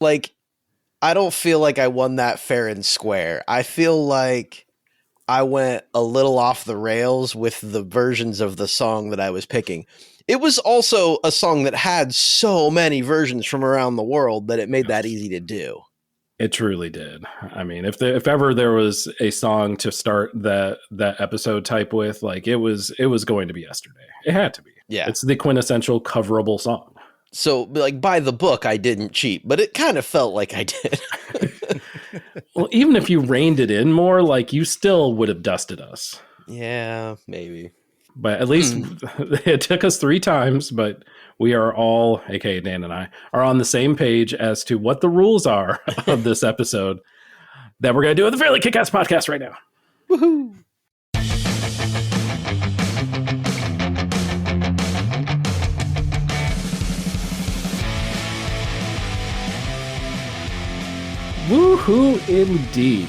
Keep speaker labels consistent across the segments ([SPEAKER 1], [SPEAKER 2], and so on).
[SPEAKER 1] like, I don't feel like I won that fair and square. I feel like I went a little off the rails with the versions of the song that I was picking. It was also a song that had so many versions from around the world that it made that easy to do.
[SPEAKER 2] It truly did. I mean, if ever there was a song to start that episode type with, like it was going to be Yesterday. It had to be.
[SPEAKER 1] Yeah.
[SPEAKER 2] It's the quintessential coverable song.
[SPEAKER 1] So, like, by the book, I didn't cheat, but it kind of felt like I did.
[SPEAKER 2] Well, even if you reined it in more, like you still would have dusted us.
[SPEAKER 1] Yeah, maybe.
[SPEAKER 2] But at least it took us 3 times, but we are all, aka Dan and I, are on the same page as to what the rules are of this episode that we're going to do with the Fairly KickAss podcast right now.
[SPEAKER 1] Woohoo!
[SPEAKER 2] Woohoo indeed.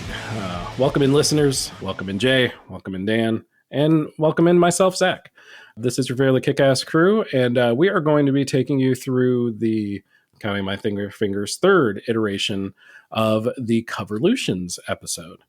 [SPEAKER 2] Welcome in, listeners. Welcome in, Jay. Welcome in, Dan. And welcome in myself, Zach. This is your Fairly KickAss crew, and we are going to be taking you through the, counting my fingers, 3rd iteration of the Coverlutions episode.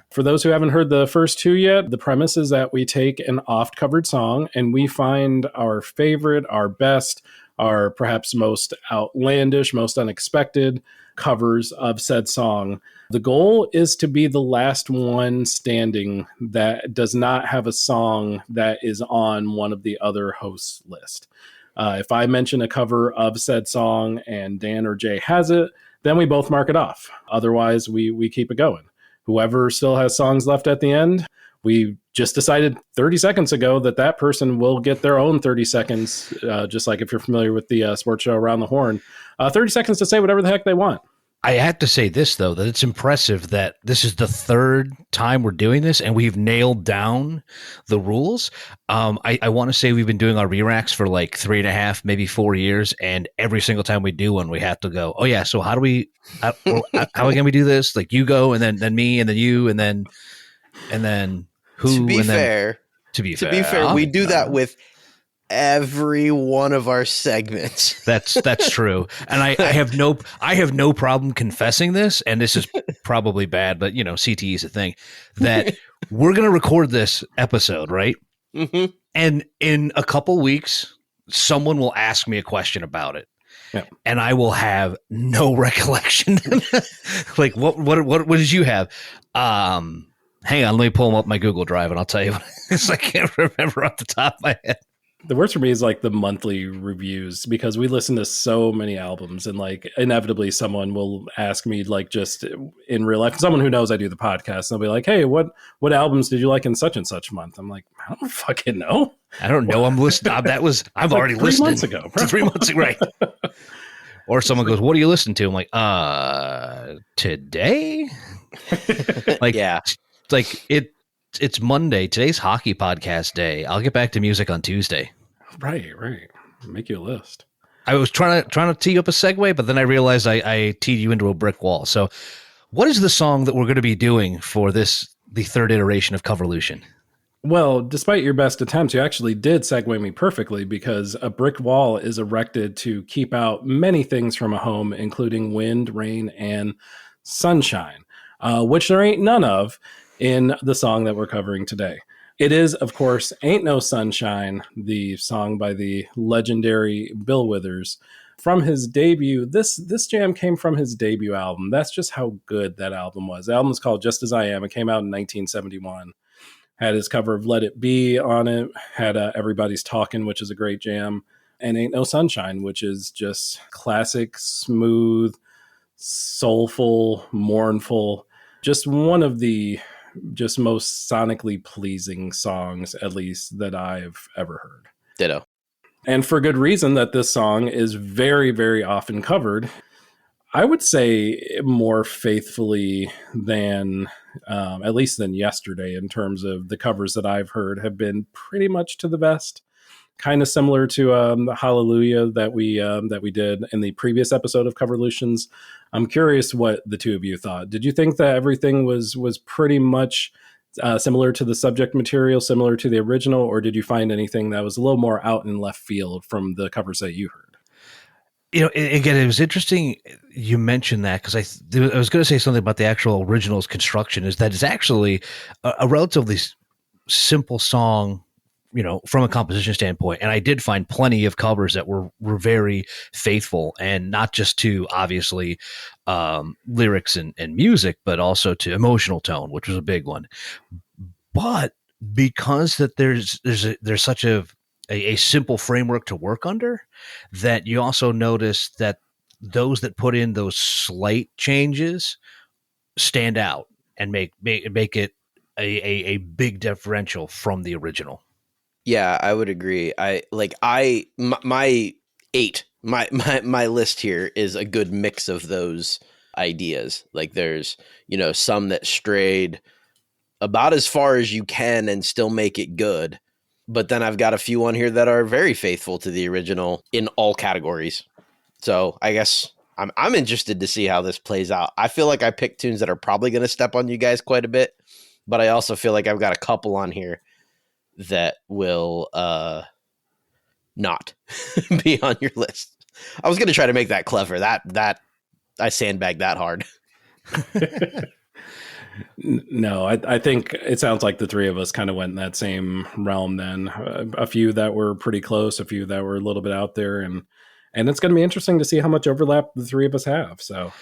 [SPEAKER 2] For those who haven't heard the first 2 yet, the premise is that we take an oft-covered song and we find our favorite, our best, our perhaps most outlandish, most unexpected covers of said song. The goal is to be the last one standing that does not have a song that is on one of the other hosts' list. If I mention a cover of said song and Dan or Jay has it, then we both mark it off. Otherwise, we keep it going. Whoever still has songs left at the end, we just decided 30 seconds ago that person will get their own 30 seconds, just like if you're familiar with the sports show Around the Horn, 30 seconds to say whatever the heck they want.
[SPEAKER 3] I have to say this, though, that it's impressive that this is the 3rd time we're doing this and we've nailed down the rules. I want to say we've been doing our re-racks for like 3.5, maybe 4 years. And every single time we do one, we have to go, oh, yeah. So how can we do this? Like you go and then me and then you and then who?
[SPEAKER 1] To be fair, we do that with every one of our segments.
[SPEAKER 3] That's true. And I have no problem confessing this, and this is probably bad, but CTE is a thing, that we're going to record this episode, right?
[SPEAKER 1] Mm-hmm.
[SPEAKER 3] And in a couple weeks, someone will ask me a question about it.
[SPEAKER 2] Yeah.
[SPEAKER 3] And I will have no recollection. Like what did you have? Hang on, let me pull up my Google Drive and I'll tell you what it is. I can't remember off the top of my head.
[SPEAKER 2] The worst for me is like the monthly reviews, because we listen to so many albums and like inevitably someone will ask me, like, just in real life, someone who knows I do the podcast, and they'll be like, hey, what albums did you like in such and such month? I'm like, I don't fucking know.
[SPEAKER 3] I don't know. I'm listening. I've already
[SPEAKER 2] like 3
[SPEAKER 3] listened.
[SPEAKER 2] months ago, bro.
[SPEAKER 3] 3 months ago, right? Or someone goes, what do you listen to? I'm like, today? Like,
[SPEAKER 1] yeah.
[SPEAKER 3] Like it's Monday. Today's hockey podcast day. I'll get back to music on Tuesday.
[SPEAKER 2] Right. Make you a list.
[SPEAKER 3] I was trying to tee up a segue, but then I realized I teed you into a brick wall. So what is the song that we're going to be doing for the 3rd iteration of Coverlution?
[SPEAKER 2] Well, despite your best attempts, you actually did segue me perfectly, because a brick wall is erected to keep out many things from a home, including wind, rain, and sunshine, which there ain't none of in the song that we're covering today. It is, of course, Ain't No Sunshine, the song by the legendary Bill Withers from his debut. This jam came from his debut album. That's just how good that album was. The album is called Just As I Am. It came out in 1971. Had his cover of Let It Be on it. Had Everybody's Talking, which is a great jam. And Ain't No Sunshine, which is just classic, smooth, soulful, mournful. Just one of the most sonically pleasing songs, at least, that I've ever heard.
[SPEAKER 1] Ditto.
[SPEAKER 2] And for good reason, that this song is very, very often covered. I would say more faithfully than, at least than Yesterday, in terms of the covers that I've heard have been pretty much to the best. Kind of similar to the Hallelujah that we did in the previous episode of Coverlutions. I'm curious what the two of you thought. Did you think that everything was pretty much similar to the subject material, similar to the original, or did you find anything that was a little more out in left field from the covers that you heard?
[SPEAKER 3] Again, it was interesting you mentioned that because I was going to say something about the actual original's construction. Is that it's actually a relatively simple song, from a composition standpoint. And I did find plenty of covers that were very faithful, and not just to obviously lyrics and music, but also to emotional tone, which was a big one. But because that there's such a simple framework to work under, that you also notice that those that put in those slight changes stand out and make it a big differential from the original.
[SPEAKER 1] Yeah, I would agree. My eight, my list here is a good mix of those ideas. Like there's, some that strayed about as far as you can and still make it good. But then I've got a few on here that are very faithful to the original in all categories. So I guess I'm interested to see how this plays out. I feel like I picked tunes that are probably going to step on you guys quite a bit, but I also feel like I've got a couple on here that will not be on your list. I was going to try to make that clever. That I sandbagged that hard.
[SPEAKER 2] No, I think it sounds like the three of us kind of went in that same realm then. A few that were pretty close, a few that were a little bit out there, and it's going to be interesting to see how much overlap the three of us have. So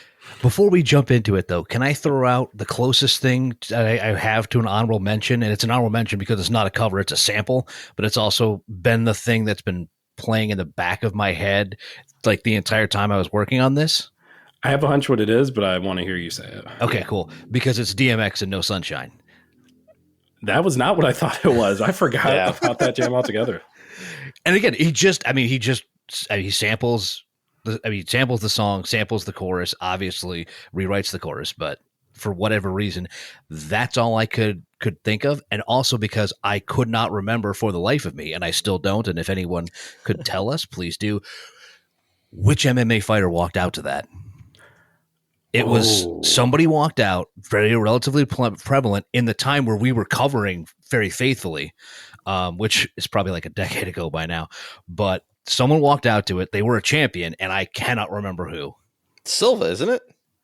[SPEAKER 3] before we jump into it, though, can I throw out the closest thing I have to an honorable mention? And it's an honorable mention because it's not a cover, it's a sample, but it's also been the thing that's been playing in the back of my head like the entire time I was working on this.
[SPEAKER 2] I have a hunch what it is, but I want to hear you say it.
[SPEAKER 3] Okay, cool. Because it's DMX and No Sunshine.
[SPEAKER 2] That was not what I thought it was. I forgot about that jam altogether.
[SPEAKER 3] And again, he samples samples the song, samples the chorus, obviously rewrites the chorus, but for whatever reason, that's all I could think of. And also because I could not remember for the life of me, and I still don't. And if anyone could tell us, please do, which MMA fighter walked out to that. It was somebody walked out, very relatively prevalent in the time where we were covering very faithfully, which is probably like a decade ago by now. But someone walked out to it. They were a champion, and I cannot remember who.
[SPEAKER 1] Silva, isn't it?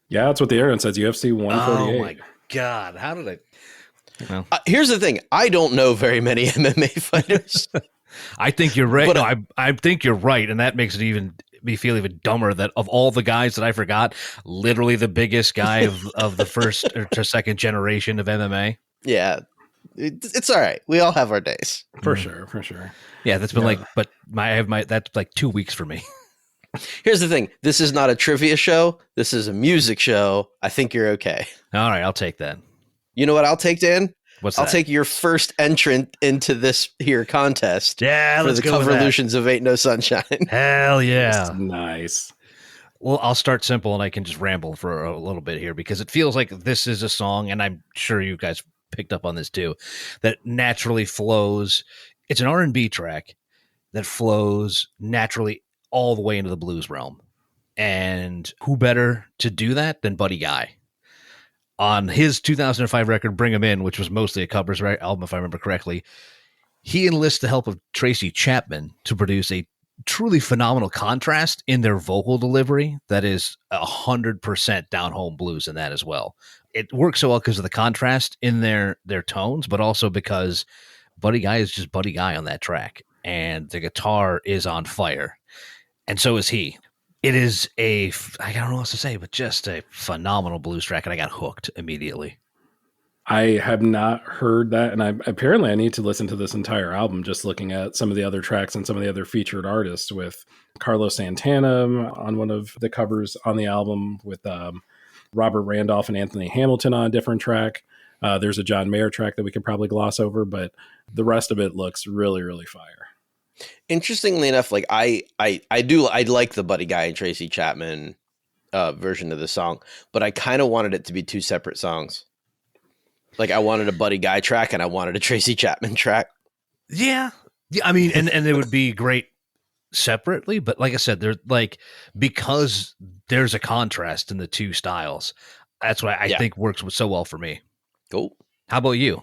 [SPEAKER 2] Yeah, that's what the Aaron says. UFC 148.
[SPEAKER 3] Oh my God. How did I? Well,
[SPEAKER 1] here's the thing. I don't know very many MMA fighters.
[SPEAKER 3] I think you're right. No, I think you're right. And that makes it me feel even dumber that of all the guys that I forgot, literally the biggest guy of the first or second generation of MMA.
[SPEAKER 1] Yeah. It's all right. We all have our days.
[SPEAKER 2] For sure.
[SPEAKER 3] Yeah, that's been that's like 2 weeks for me.
[SPEAKER 1] Here's the thing. This is not a trivia show. This is a music show. I think you're okay.
[SPEAKER 3] All right, I'll take that.
[SPEAKER 1] You know what I'll take, Dan?
[SPEAKER 3] I'll
[SPEAKER 1] take your first entrant into this here contest.
[SPEAKER 3] Yeah,
[SPEAKER 1] for
[SPEAKER 3] let's
[SPEAKER 1] the
[SPEAKER 3] go
[SPEAKER 1] Coverlutions of Ain't No Sunshine.
[SPEAKER 3] Hell yeah.
[SPEAKER 2] Nice.
[SPEAKER 3] Well, I'll start simple and I can just ramble for a little bit here because it feels like this is a song, and I'm sure you guys picked up on this too, that naturally flows. It's an R&B track that flows naturally all the way into the blues realm. And who better to do that than Buddy Guy? On his 2005 record, Bring 'Em In, which was mostly a covers album, if I remember correctly, he enlists the help of Tracy Chapman to produce a truly phenomenal contrast in their vocal delivery that is 100% down-home blues in that as well. It works so well because of the contrast in their tones, but also because Buddy Guy is just Buddy Guy on that track, and the guitar is on fire, and so is he. It is I don't know what else to say, but just a phenomenal blues track, and I got hooked immediately.
[SPEAKER 2] I have not heard that, and apparently I need to listen to this entire album just looking at some of the other tracks and some of the other featured artists, with Carlos Santana on one of the covers on the album, with Robert Randolph and Anthony Hamilton on a different track. There's a John Mayer track that we could probably gloss over, but the rest of it looks really, really fire.
[SPEAKER 1] Interestingly enough, like I like the Buddy Guy and Tracy Chapman version of the song, but I kind of wanted it to be two separate songs. Like I wanted a Buddy Guy track and I wanted a Tracy Chapman track.
[SPEAKER 3] Yeah. I mean, and it would be great separately, but like I said, they're like, because there's a contrast in the two styles. That's why I think works so well for me.
[SPEAKER 1] Cool.
[SPEAKER 3] How about you?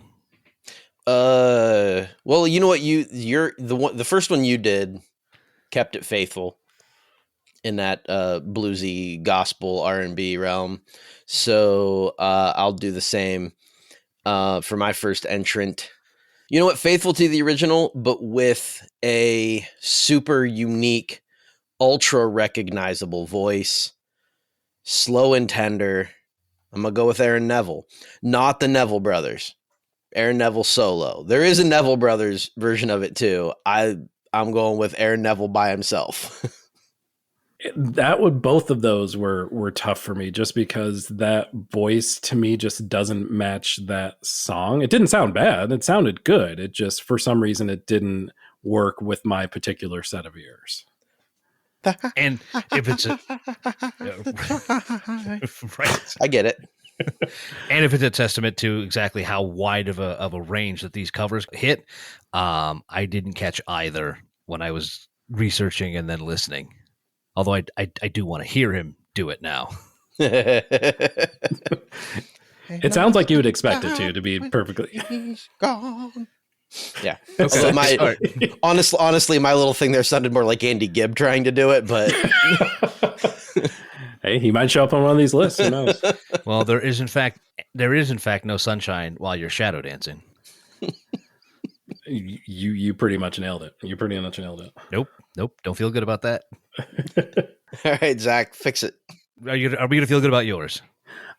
[SPEAKER 1] Well, you know what, you're the first one you did kept it faithful. in that bluesy gospel R&B realm. So I'll do the same for my first entrant. You know what? Faithful to the original, but with a super unique, ultra recognizable voice, slow and tender. I'm going to go with Aaron Neville, not the Neville brothers. Aaron Neville solo. There is a Neville brothers version of it too. I'm going with Aaron Neville by himself.
[SPEAKER 2] Both of those were tough for me just because that voice to me just doesn't match that song. It didn't sound bad. It sounded good. It just, for some reason, it didn't work with my particular set of ears.
[SPEAKER 3] And if it's a right,
[SPEAKER 1] I get it.
[SPEAKER 3] and if it's a testament to exactly how wide of a range that these covers hit, I didn't catch either when I was researching and then listening. Although I do want to hear him do it now.
[SPEAKER 2] It sounds like you would expect it to be perfectly.
[SPEAKER 1] He's gone. Yeah.
[SPEAKER 3] Okay.
[SPEAKER 1] Honestly, my little thing there sounded more like Andy Gibb trying to do it, but
[SPEAKER 2] Hey, he might show up on one of these lists. Who knows?
[SPEAKER 3] Well, there is in fact no sunshine while you're shadow dancing.
[SPEAKER 2] You pretty much nailed it. You pretty much nailed it.
[SPEAKER 3] Nope. Don't feel good about that.
[SPEAKER 1] all right, Zach, fix it.
[SPEAKER 3] Are we going to feel good about yours?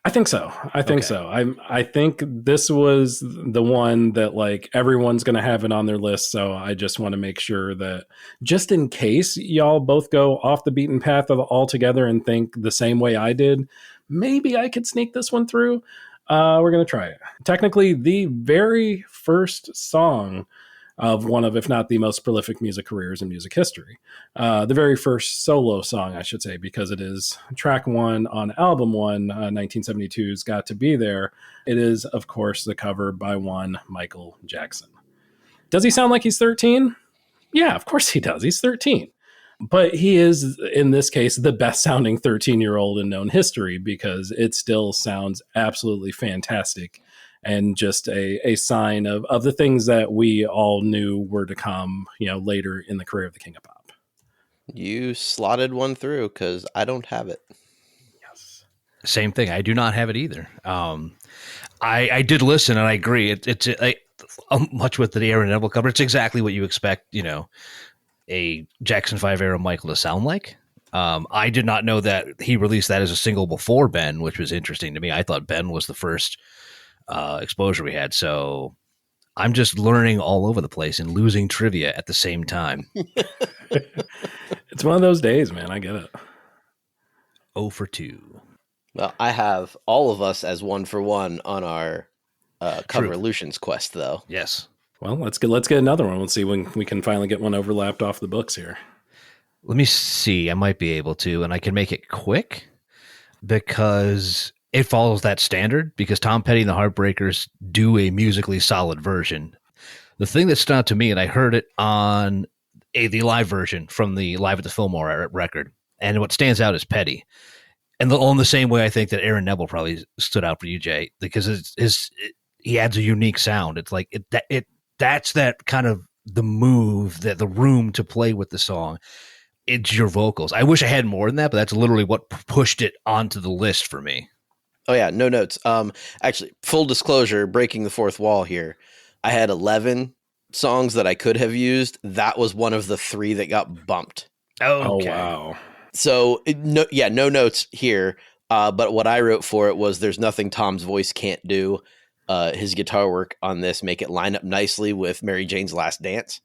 [SPEAKER 2] I think so. I think so. I think this was the one that like everyone's going to have it on their list. So I just want to make sure that just in case y'all both go off the beaten path altogether and think the same way I did, maybe I could sneak this one through. We're going to try it. Technically, the very first song of one of, if not the most prolific music careers in music history. The very first solo song, I should say, because it is track one on album one, 1972's Got to Be There. It is, of course, the cover by one Michael Jackson. Does he sound like he's 13? Yeah, of course he does. He's 13. But he is, in this case, the best sounding 13-year-old in known history because it still sounds absolutely fantastic. And just a sign of the things that we all knew were to come, later in the career of the King of Pop.
[SPEAKER 3] You slotted one through because I don't have it.
[SPEAKER 2] Yes.
[SPEAKER 3] Same thing. I do not have it either. I did listen and I agree. It's much with the Aaron Neville cover. It's exactly what you expect, a Jackson 5 era Michael to sound like. I did not know that he released that as a single before Ben, which was interesting to me. I thought Ben was the first exposure we had. So I'm just learning all over the place and losing trivia at the same time.
[SPEAKER 2] It's one of those days, man. I get it.
[SPEAKER 3] 0 for 2.
[SPEAKER 1] Well, I have all of us as 1 for 1 on our Coverlutions quest, though.
[SPEAKER 3] Yes.
[SPEAKER 2] Well, let's get another one. Let's see when we can finally get one overlapped off the books here.
[SPEAKER 3] Let me see. I might be able to, and I can make it quick because it follows that standard because Tom Petty and the Heartbreakers do a musically solid version. The thing that stood out to me, and I heard it on the live version from the Live at the Fillmore record, and what stands out is Petty. And in the same way I think that Aaron Neville probably stood out for you, Jay, because he adds a unique sound. It's like that's that kind of the move, that the room to play with the song. It's your vocals. I wish I had more than that, but that's literally what pushed it onto the list for me.
[SPEAKER 1] Oh yeah, no notes. Actually, full disclosure, breaking the fourth wall here. I had 11 songs that I could have used. That was one of the 3 that got bumped.
[SPEAKER 2] Okay. Oh wow.
[SPEAKER 1] So no notes here. But what I wrote for it was there's nothing Tom's voice can't do. His guitar work on this make it line up nicely with Mary Jane's Last Dance.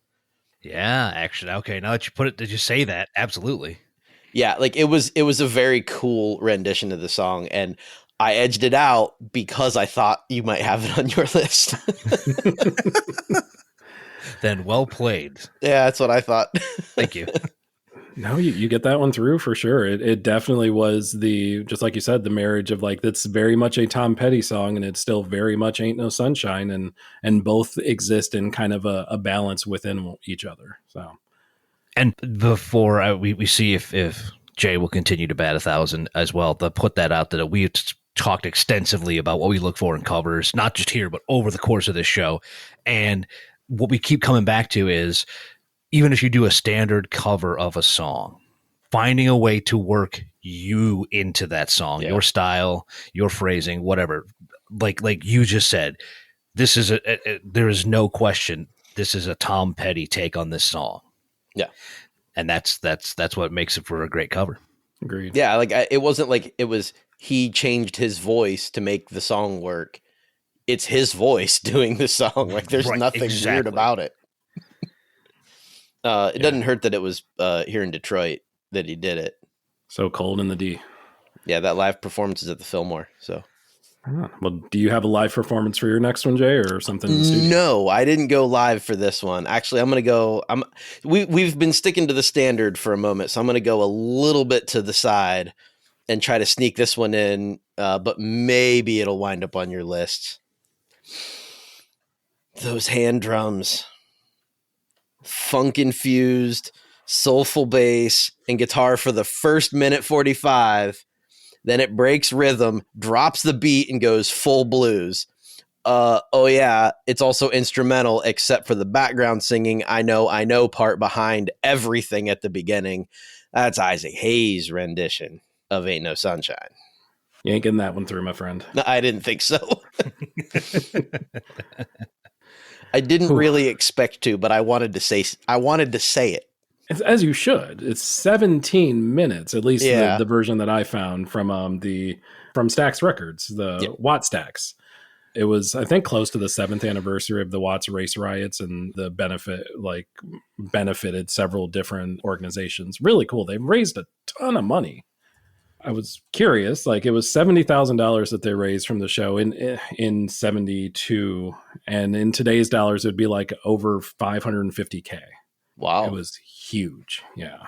[SPEAKER 3] Yeah, actually. Okay, now that you put it, did you say that? Absolutely.
[SPEAKER 1] Yeah, like it was a very cool rendition of the song, and I edged it out because I thought you might have it on your list.
[SPEAKER 3] Then well played.
[SPEAKER 1] Yeah, that's what I thought.
[SPEAKER 3] Thank you.
[SPEAKER 2] No, you get that one through for sure. It definitely was just like you said, the marriage of like, that's very much a Tom Petty song and it still very much Ain't No Sunshine, and both exist in kind of a balance within each other. So,
[SPEAKER 3] and before we see if Jay will continue to bat 1,000 as well, to put that out that we talked extensively about what we look for in covers, not just here, but over the course of this show. And what we keep coming back to is, even if you do a standard cover of a song, finding a way to work you into that song, your style, your phrasing, whatever. Like you just said, this is there is no question. This is a Tom Petty take on this song.
[SPEAKER 1] Yeah.
[SPEAKER 3] And that's what makes it for a great cover.
[SPEAKER 2] Agreed.
[SPEAKER 1] Yeah, like it wasn't like it was he changed his voice to make the song work. It's his voice doing the song. Like there's nothing weird about it. It doesn't hurt that it was here in Detroit that he did it.
[SPEAKER 2] So cold in the D.
[SPEAKER 1] Yeah, that live performance is at the Fillmore. So,
[SPEAKER 2] well, do you have a live performance for your next one, Jay, or something in the studio?
[SPEAKER 1] No, I didn't go live for this one. Actually, I'm gonna go. We've been sticking to the standard for a moment, so I'm gonna go a little bit to the side and try to sneak this one in. But maybe it'll wind up on your list. Those hand drums, funk infused, soulful bass, and guitar for the first minute 45. Then it breaks rhythm, drops the beat, and goes full blues. Oh yeah, it's also instrumental except for the background singing I know part behind everything at the beginning. That's Isaac Hayes' rendition of Ain't No Sunshine.
[SPEAKER 2] You ain't getting that one through, my friend.
[SPEAKER 1] No, I didn't think so. I didn't really expect to, but I wanted to say it.
[SPEAKER 2] As you should. It's 17 minutes, at least the version that I found from Stax Records, the Watt Stax. It was, I think, close to the 7th anniversary of the Watts race riots, and the benefited several different organizations. Really cool. They raised a ton of money. I was curious, like it was $70,000 that they raised from the show in 72, and in today's dollars it'd be like over $550K.
[SPEAKER 1] Wow.
[SPEAKER 2] It was huge. Yeah.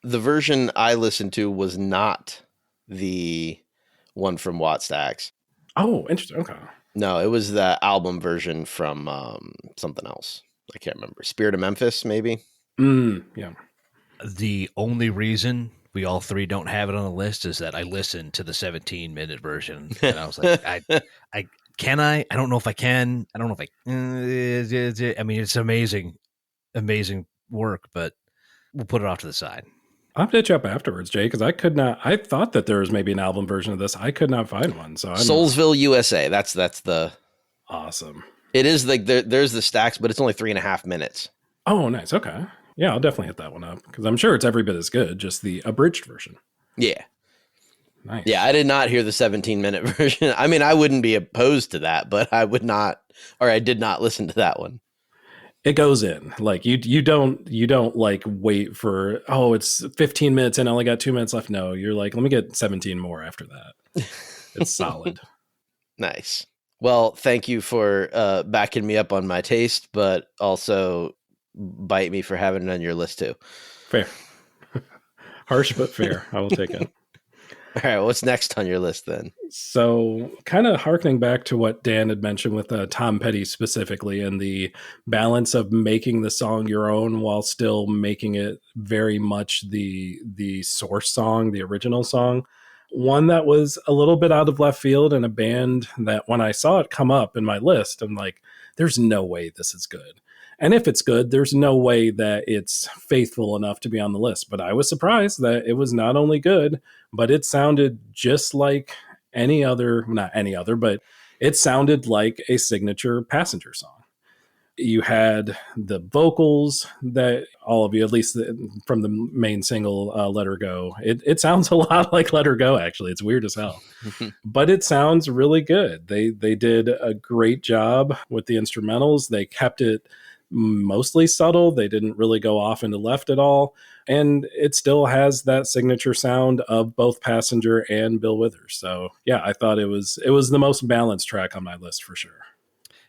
[SPEAKER 1] The version I listened to was not the one from Watt Stax.
[SPEAKER 2] Oh, interesting. Okay.
[SPEAKER 1] No, it was the album version from something else. I can't remember. Spirit of Memphis, maybe?
[SPEAKER 2] Yeah.
[SPEAKER 3] The only reason we all three don't have it on the list is that I listened to the 17-minute version, and I was like, I don't know if I can. I don't know if I mean, it's amazing work, but we'll put it off to the side.
[SPEAKER 2] I'll have to hit you up afterwards, Jay, because I thought that there was maybe an album version of this. I could not find one. So
[SPEAKER 1] Soulsville, USA. That's the
[SPEAKER 2] awesome.
[SPEAKER 1] It is like there's the Stax, but it's only 3.5 minutes.
[SPEAKER 2] Oh, nice. Okay. Yeah, I'll definitely hit that one up because I'm sure it's every bit as good, just the abridged version.
[SPEAKER 1] Yeah.
[SPEAKER 2] Nice.
[SPEAKER 1] Yeah, I did not hear the 17-minute version. I mean, I wouldn't be opposed to that, but I did not listen to that one.
[SPEAKER 2] It goes in. Like you don't like wait for, oh, it's 15 minutes and I only got 2 minutes left. No, you're like, let me get 17 more after that. It's solid.
[SPEAKER 1] Nice. Well, thank you for backing me up on my taste, but also bite me for having it on your list too.
[SPEAKER 2] Fair. Harsh but fair. I will take it.
[SPEAKER 1] All right, what's next on your list then?
[SPEAKER 2] So, kind of harkening back to what Dan had mentioned with Tom Petty specifically, and the balance of making the song your own while still making it very much the source song, the original song. One that was a little bit out of left field, and a band that when I saw it come up in my list, I'm like, there's no way this is good. And if it's good, there's no way that it's faithful enough to be on the list. But I was surprised that it was not only good, but it sounded just like not any other, but it sounded like a signature Passenger song. You had the vocals that all of you, at least from the main single, Let Her Go. It sounds a lot like Let Her Go, actually. It's weird as hell. But it sounds really good. They did a great job with the instrumentals. They kept it mostly subtle. They didn't really go off into left at all. And it still has that signature sound of both Passenger and Bill Withers. So yeah, I thought it was the most balanced track on my list for sure.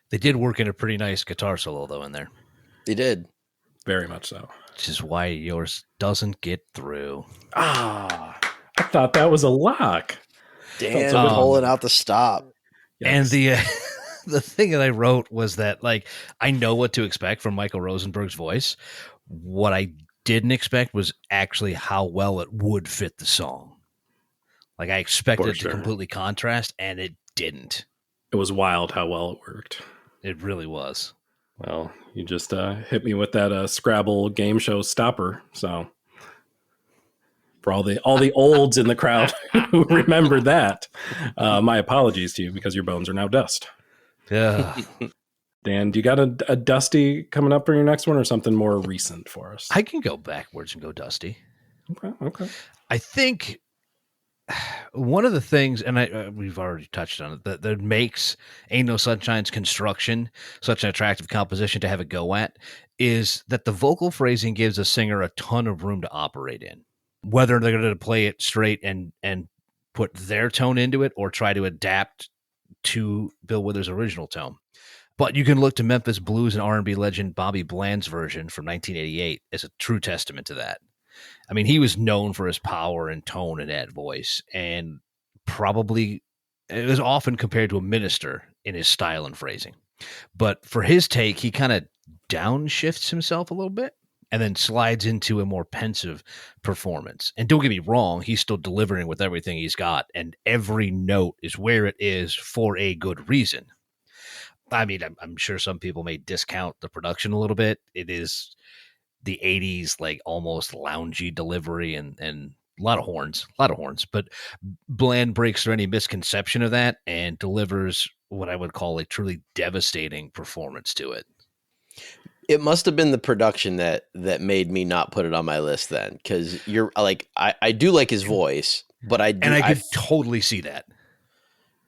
[SPEAKER 3] They did work in a pretty nice guitar solo though in there.
[SPEAKER 1] They did.
[SPEAKER 2] Very much so.
[SPEAKER 3] Which is why yours doesn't get through.
[SPEAKER 2] I thought that was a lock.
[SPEAKER 1] Damn, pulling out the stop.
[SPEAKER 3] Yes. And the thing that I wrote was that, like, I know what to expect from Michael Rosenberg's voice. What I didn't expect was actually how well it would fit the song. Like, I expected it to completely contrast, and it didn't.
[SPEAKER 2] It was wild how well it worked.
[SPEAKER 3] It really was.
[SPEAKER 2] Well, you just hit me with that Scrabble game show stopper. So For all the olds in the crowd who remember that, my apologies to you because your bones are now dust.
[SPEAKER 3] Yeah.
[SPEAKER 2] Dan, do you got a dusty coming up for your next one or something more recent for us?
[SPEAKER 3] I can go backwards and go dusty.
[SPEAKER 2] Okay.
[SPEAKER 3] I think one of the things, and we've already touched on it, that makes Ain't No Sunshine's construction such an attractive composition to have a go at is that the vocal phrasing gives a singer a ton of room to operate in. Whether they're going to play it straight and put their tone into it or try to adapt to Bill Withers' original tone. But you can look to Memphis blues and R&B legend Bobby Bland's version from 1988 as a true testament to that. I mean, he was known for his power and tone in that voice, and probably it was often compared to a minister in his style and phrasing. But for his take, he kind of downshifts himself a little bit and then slides into a more pensive performance. And don't get me wrong, he's still delivering with everything he's got, and every note is where it is for a good reason. I mean, I'm sure some people may discount the production a little bit. It is the 80s, like almost loungy delivery and a lot of horns. But Bland breaks through any misconception of that and delivers what I would call a truly devastating performance to it.
[SPEAKER 1] It must have been the production that made me not put it on my list then, because you're like, I do like his voice, but I
[SPEAKER 3] could totally see that.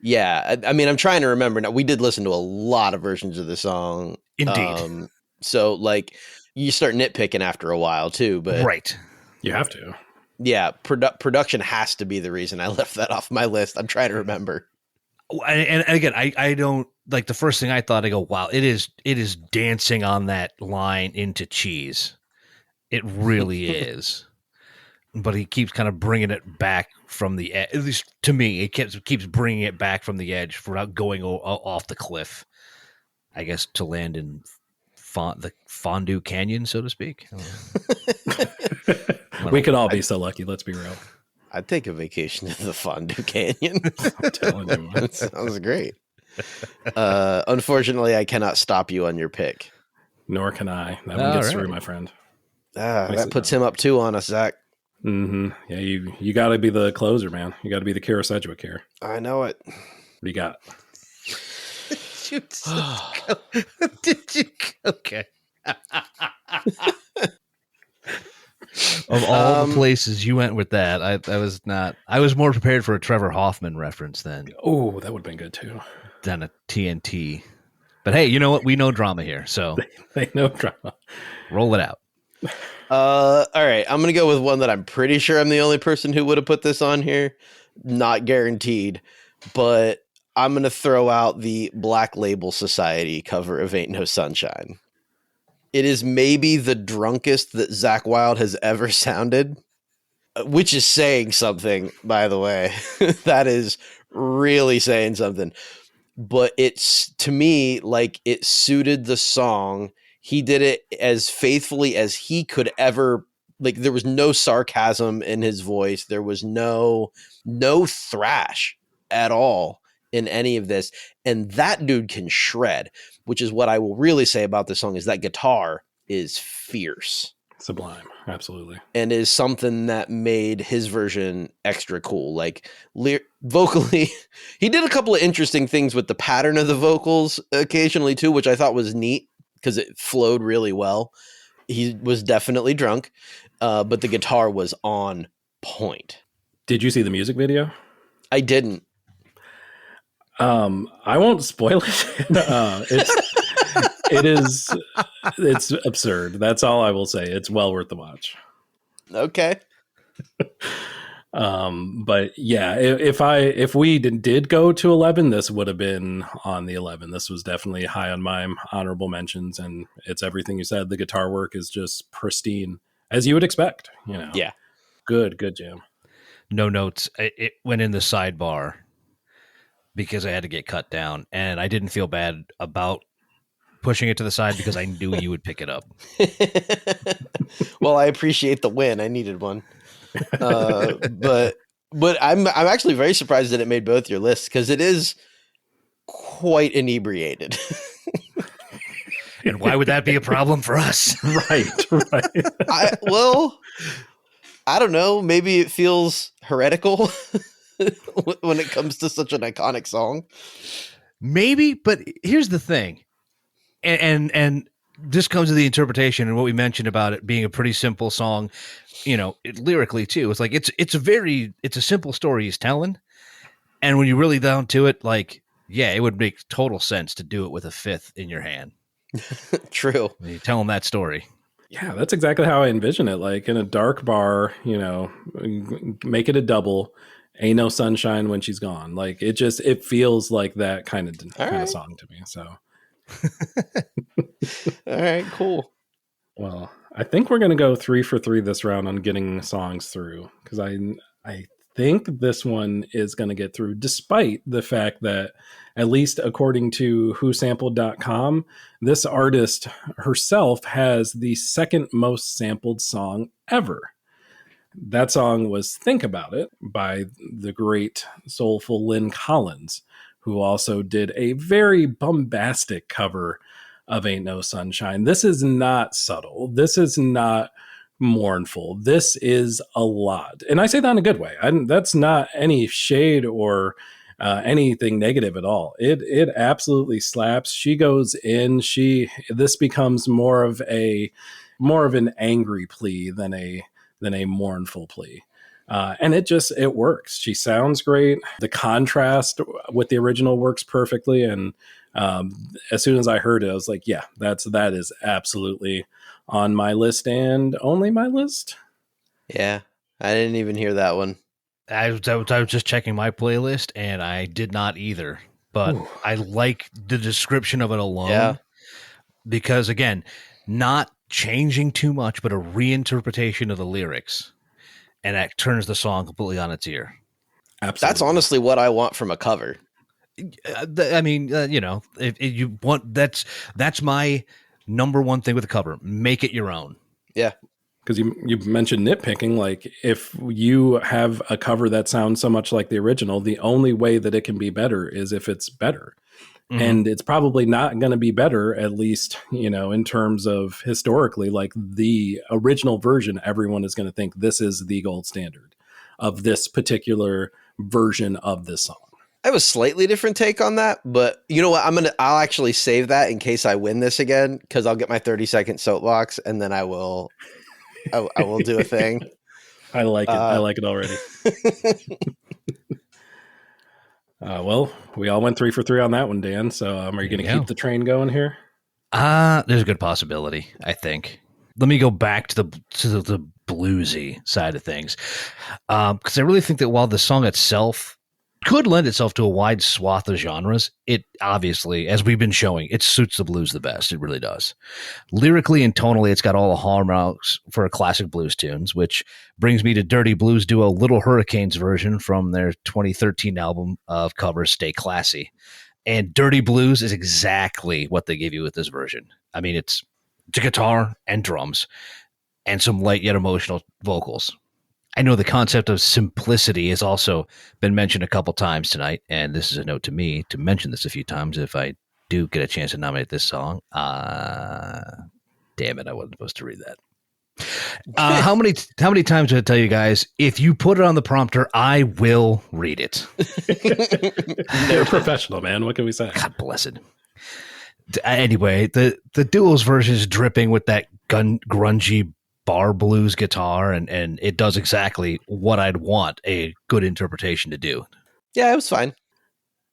[SPEAKER 1] Yeah, I mean, I'm trying to remember now. We did listen to a lot of versions of the song,
[SPEAKER 3] indeed.
[SPEAKER 1] So like, you start nitpicking after a while too. But
[SPEAKER 3] right,
[SPEAKER 2] you have to.
[SPEAKER 1] Yeah, production has to be the reason I left that off my list. I'm trying to remember.
[SPEAKER 3] And again, I don't like the first thing I thought. I go, wow, it is dancing on that line into cheese. It really is. But he keeps kind of bringing it back from the edge. At least to me, it keeps bringing it back from the edge without going off the cliff, I guess, to land in the Fondue Canyon, so to speak.
[SPEAKER 2] We could all be so lucky. Let's be real.
[SPEAKER 1] I'd take a vacation to the Fondue Canyon.
[SPEAKER 2] I'm telling you.
[SPEAKER 1] That sounds great. Unfortunately, I cannot stop you on your pick.
[SPEAKER 2] Nor can I. That one gets through, my friend.
[SPEAKER 1] That puts him up 2 on us, Zach.
[SPEAKER 2] Mm-hmm. Yeah, you got to be the closer, man. You got to be the Kira Sedgwick here.
[SPEAKER 1] I know it.
[SPEAKER 2] What do you got?
[SPEAKER 3] Did you? Okay. Of all the places you went with that, I was not. I was more prepared for a Trevor Hoffman reference than.
[SPEAKER 2] Oh, that would have been good too.
[SPEAKER 3] Than a TNT. But hey, you know what? We know drama here, so
[SPEAKER 2] they know drama.
[SPEAKER 3] Roll it out.
[SPEAKER 1] All right, I'm gonna go with one that I'm pretty sure I'm the only person who would have put this on here. Not guaranteed, but I'm gonna throw out the Black Label Society cover of "Ain't No Sunshine." It is maybe the drunkest that Zakk Wylde has ever sounded, which is saying something, by the way. That is really saying something. But it's, to me, like, it suited the song. He did it as faithfully as he could ever. Like, there was no sarcasm in his voice. There was no thrash at all in any of this. And that dude can shred, which is what I will really say about this song, is that guitar is fierce.
[SPEAKER 2] Sublime. Absolutely.
[SPEAKER 1] And is something that made his version extra cool. Like, vocally, he did a couple of interesting things with the pattern of the vocals occasionally too, which I thought was neat because it flowed really well. He was definitely drunk, but the guitar was on point.
[SPEAKER 2] Did you see the music video?
[SPEAKER 1] I didn't.
[SPEAKER 2] I won't spoil it. It's absurd. That's all I will say. It's well worth the watch.
[SPEAKER 1] Okay.
[SPEAKER 2] But yeah, if we did go to 11, this would have been on the 11. This was definitely high on my honorable mentions, and it's everything you said. The guitar work is just pristine, as you would expect. You know.
[SPEAKER 1] Yeah.
[SPEAKER 2] Good jam.
[SPEAKER 3] No notes. It went in the sidebar because I had to get cut down, and I didn't feel bad about pushing it to the side because I knew you would pick it up.
[SPEAKER 1] Well, I appreciate the win. I needed one. But I'm actually very surprised that it made both your lists, because it is quite inebriated.
[SPEAKER 3] And why would that be a problem for us?
[SPEAKER 2] Right.
[SPEAKER 1] I don't know. Maybe it feels heretical when it comes to such an iconic song.
[SPEAKER 3] Maybe, but here's the thing, and this comes to the interpretation and what we mentioned about it being a pretty simple song, lyrically too. It's like it's a simple story he's telling, and when you really down to it, like, yeah, it would make total sense to do it with a fifth in your hand.
[SPEAKER 1] True.
[SPEAKER 3] When you tell him that story.
[SPEAKER 2] Yeah, that's exactly how I envision it. Like in a dark bar, make it a double. Ain't no sunshine when she's gone. Like it feels like that kind of song to me. So,
[SPEAKER 1] all right, cool.
[SPEAKER 2] Well, I think we're gonna go 3 for 3 this round on getting songs through because I think this one is gonna get through, despite the fact that, at least according to whosampled.com, this artist herself has the second most sampled song ever. That song was Think About It by the great soulful Lynn Collins, who also did a very bombastic cover of Ain't No Sunshine. This is not subtle. This is not mournful. This is a lot. And I say that in a good way. That's not any shade or anything negative at all. It absolutely slaps. She goes in. This becomes more of an angry plea than a mournful plea. And it works. She sounds great. The contrast with the original works perfectly. And as soon as I heard it, I was like, yeah, that is absolutely on my list and only my list.
[SPEAKER 1] Yeah, I didn't even hear that one.
[SPEAKER 3] I was just checking my playlist, and I did not either. But ooh, I like the description of it alone because, again, not changing too much, but a reinterpretation of the lyrics, and that turns the song completely on its ear.
[SPEAKER 2] Absolutely.
[SPEAKER 1] That's honestly what I want from a cover.
[SPEAKER 3] I mean, if you want, that's my number one thing with a cover. Make it your own.
[SPEAKER 1] Yeah.
[SPEAKER 2] Because you mentioned nitpicking, like if you have a cover that sounds so much like the original, the only way that it can be better is if it's better. Mm-hmm. And it's probably not going to be better, at least, in terms of historically, like the original version, everyone is going to think this is the gold standard of this particular version of this song.
[SPEAKER 1] I have a slightly different take on that, but you know what? I'll actually save that in case I win this again, because I'll get my 30-second soapbox and then I will do a thing.
[SPEAKER 2] I like it. I like it already. Well, we all went 3 for 3 on that one, Dan. So are you going to keep the train going here?
[SPEAKER 3] There's a good possibility, I think. Let me go back to the bluesy side of things. Because I really think that while the song itself could lend itself to a wide swath of genres, it obviously, as we've been showing, it suits the blues the best. It really does. Lyrically and tonally, it's got all the hallmarks for classic blues tunes, which brings me to Dirty Blues duo Little Hurricanes version from their 2013 album of covers, Stay Classy. And Dirty Blues is exactly what they give you with this version. I mean, it's a guitar and drums and some light yet emotional vocals. I know the concept of simplicity has also been mentioned a couple times tonight, and this is a note to me to mention this a few times if I do get a chance to nominate this song. Damn it, I wasn't supposed to read that. How many times did I tell you guys, if you put it on the prompter, I will read it.
[SPEAKER 2] They're professional, man. What can we say?
[SPEAKER 3] God bless it. Anyway, the duo's version is dripping with that grungy bar blues guitar, and it does exactly what I'd want a good interpretation to do.
[SPEAKER 1] Yeah, it was fine.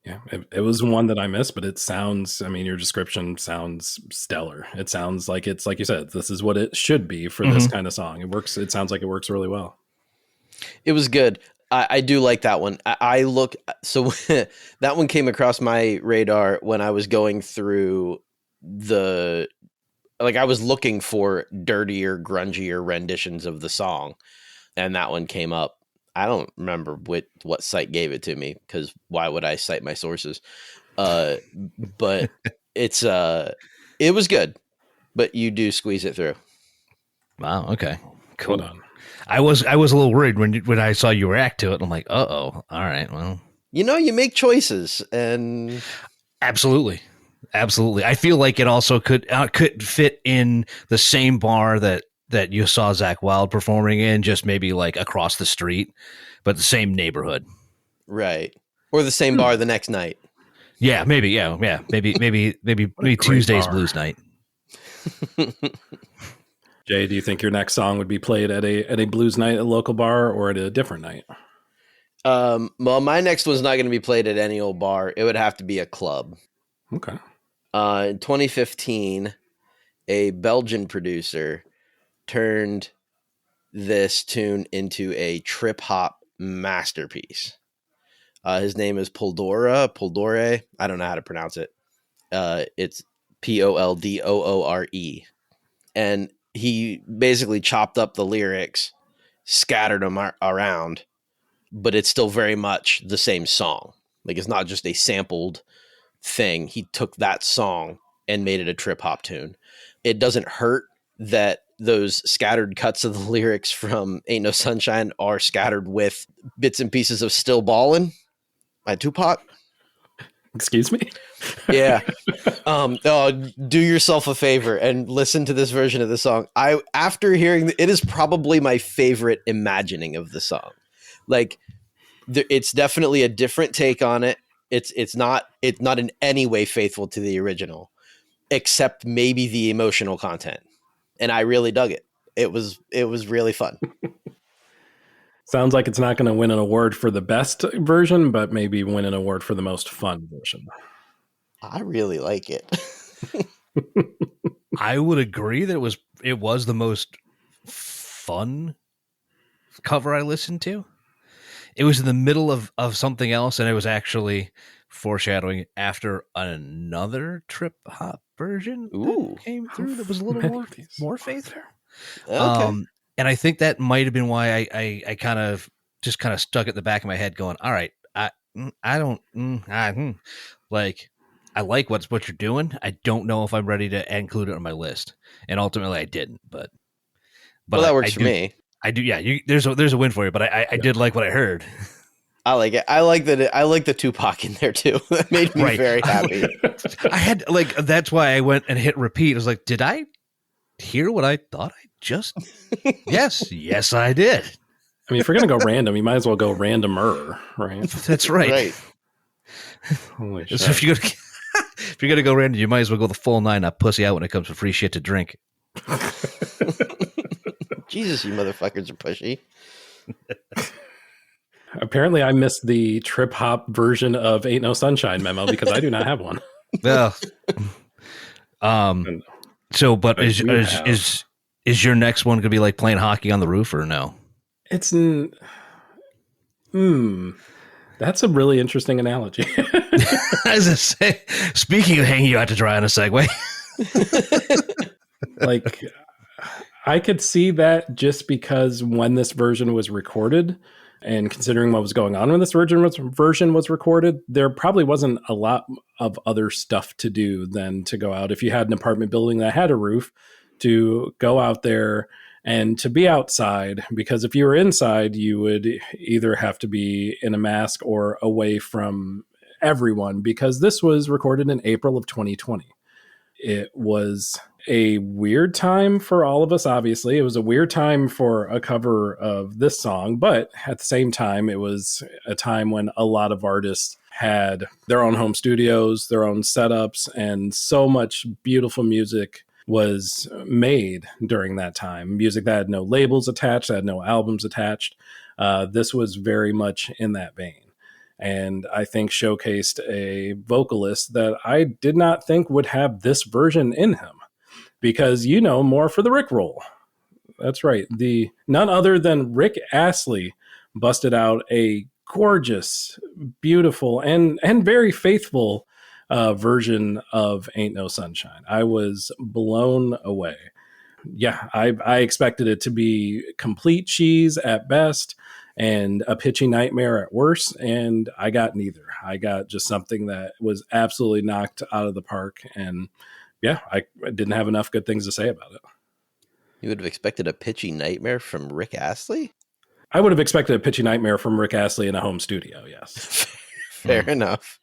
[SPEAKER 2] Yeah, it was one that I missed, but it sounds, I mean, your description sounds stellar. It sounds like it's, like you said, this is what it should be for this kind of song. It works. It sounds like it works really well.
[SPEAKER 1] It was good. I do like that one. So that one came across my radar when I was going through I was looking for dirtier, grungier renditions of the song, and that one came up. I don't remember what site gave it to me, because why would I cite my sources? But it was good, but you do squeeze it through.
[SPEAKER 3] Wow. Okay. Cool.
[SPEAKER 2] Hold on.
[SPEAKER 3] I was a little worried when I saw you react to it. I'm like, all right. Well,
[SPEAKER 1] you make choices, and
[SPEAKER 3] absolutely. I feel like it also could fit in the same bar that that you saw Zach Wilde performing in, just maybe like across the street, but the same neighborhood.
[SPEAKER 1] Right. Or the same bar the next night.
[SPEAKER 3] Yeah, maybe. Yeah. Maybe Tuesday's
[SPEAKER 2] bar.
[SPEAKER 3] blues night.
[SPEAKER 2] Jay, do you think your next song would be played at a blues night at a local bar or at a different night?
[SPEAKER 1] Well, my next one's not going to be played at any old bar. It would have to be a club.
[SPEAKER 2] Okay.
[SPEAKER 1] In 2015, a Belgian producer turned this tune into a trip hop masterpiece. His name is Poldore. I don't know how to pronounce it. It's Poldore. And he basically chopped up the lyrics, scattered them around, but it's still very much the same song. Like, it's not just a sampled thing. He took that song and made it a trip hop tune. It doesn't hurt that those scattered cuts of the lyrics from Ain't No Sunshine are scattered with bits and pieces of Still Ballin' by Tupac.
[SPEAKER 2] Excuse me?
[SPEAKER 1] Yeah. Do yourself a favor and listen to this version of the song. After hearing it is probably my favorite imagining of the song. Like, it's definitely a different take on it. It's not in any way faithful to the original, except maybe the emotional content. And I really dug it. It was really fun.
[SPEAKER 2] Sounds like it's not going to win an award for the best version, but maybe win an award for the most fun version.
[SPEAKER 1] I really like it.
[SPEAKER 3] I would agree that it was the most fun cover I listened to. It was in the middle of something else, and it was actually foreshadowing after another trip hop version that came through that was a little more faithful.
[SPEAKER 1] Okay.
[SPEAKER 3] And I think that might have been why I kind of stuck it in the back of my head, going, "All right, I like what you're doing. I don't know if I'm ready to include it on my list." And ultimately, I didn't. But
[SPEAKER 1] well, that works for me.
[SPEAKER 3] I do. Yeah, there's a win for you. But I did like what I heard.
[SPEAKER 1] I like it. I like that. I like the Tupac in there too. That made me very happy.
[SPEAKER 3] I had that's why I went and hit repeat. I was like, did I hear what I thought I just? Yes, I did.
[SPEAKER 2] I mean, if you're gonna go random, you might as well go randomer, right?
[SPEAKER 3] That's right.
[SPEAKER 1] Right.
[SPEAKER 2] Holy shit.
[SPEAKER 3] So if you're gonna go random, you might as well go the full 9, not pussy out when it comes to free shit to drink.
[SPEAKER 1] Jesus, you motherfuckers are pushy.
[SPEAKER 2] Apparently, I missed the trip hop version of Ain't No Sunshine memo because I do not have one.
[SPEAKER 3] Well, so, but is your next one gonna be like playing hockey on the roof or no?
[SPEAKER 2] It's that's a really interesting analogy.
[SPEAKER 3] As I say, speaking of hanging you out to dry on a segue,
[SPEAKER 2] like, I could see that just because when this version was recorded, and considering what was going on when this version was recorded, there probably wasn't a lot of other stuff to do than to go out. If you had an apartment building that had a roof, to go out there and to be outside, because if you were inside, you would either have to be in a mask or away from everyone, because this was recorded in April of 2020. It was a weird time for all of us, obviously. It was a weird time for a cover of this song, but at the same time, it was a time when a lot of artists had their own home studios, their own setups, and so much beautiful music was made during that time. Music that had no labels attached, that had no albums attached. This was very much in that vein. And I think showcased a vocalist that I did not think would have this version in him, because more for the Rick roll. That's right. None other than Rick Astley busted out a gorgeous, beautiful, and very faithful version of Ain't No Sunshine. I was blown away. Yeah, I expected it to be complete cheese at best and a pitchy nightmare at worst, and I got neither. I got just something that was absolutely knocked out of the park, and yeah, I didn't have enough good things to say about it.
[SPEAKER 1] You would have expected a pitchy nightmare from Rick Astley?
[SPEAKER 2] I would have expected a pitchy nightmare from Rick Astley in a home studio, yes.
[SPEAKER 1] Fair enough.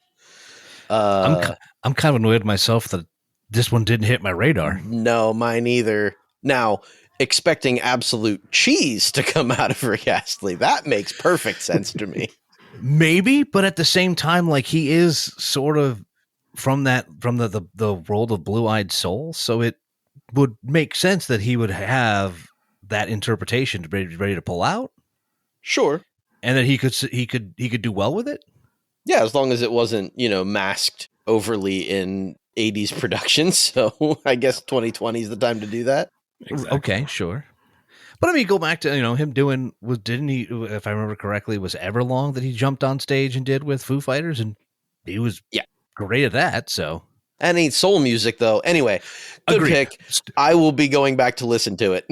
[SPEAKER 3] I'm kind of annoyed at myself that this one didn't hit my radar.
[SPEAKER 1] No, mine either. Now, expecting absolute cheese to come out of Rick Astley. That makes perfect sense to me.
[SPEAKER 3] Maybe, but at the same time, like he is sort of from the world of Blue-Eyed Soul, so it would make sense that he would have that interpretation to be ready to pull out.
[SPEAKER 1] Sure.
[SPEAKER 3] And that he could do well with it.
[SPEAKER 1] Yeah, as long as it wasn't, masked overly in 80s productions. So I guess 2020 is the time to do that.
[SPEAKER 2] Exactly.
[SPEAKER 3] Okay, sure. But I mean, go back to him doing didn't he? If I remember correctly, was Everlong that he jumped on stage and did with Foo Fighters, and he was great at that. So
[SPEAKER 1] Any soul music though. Anyway, good
[SPEAKER 3] Agreed.
[SPEAKER 1] pick. I will be going back to listen to it.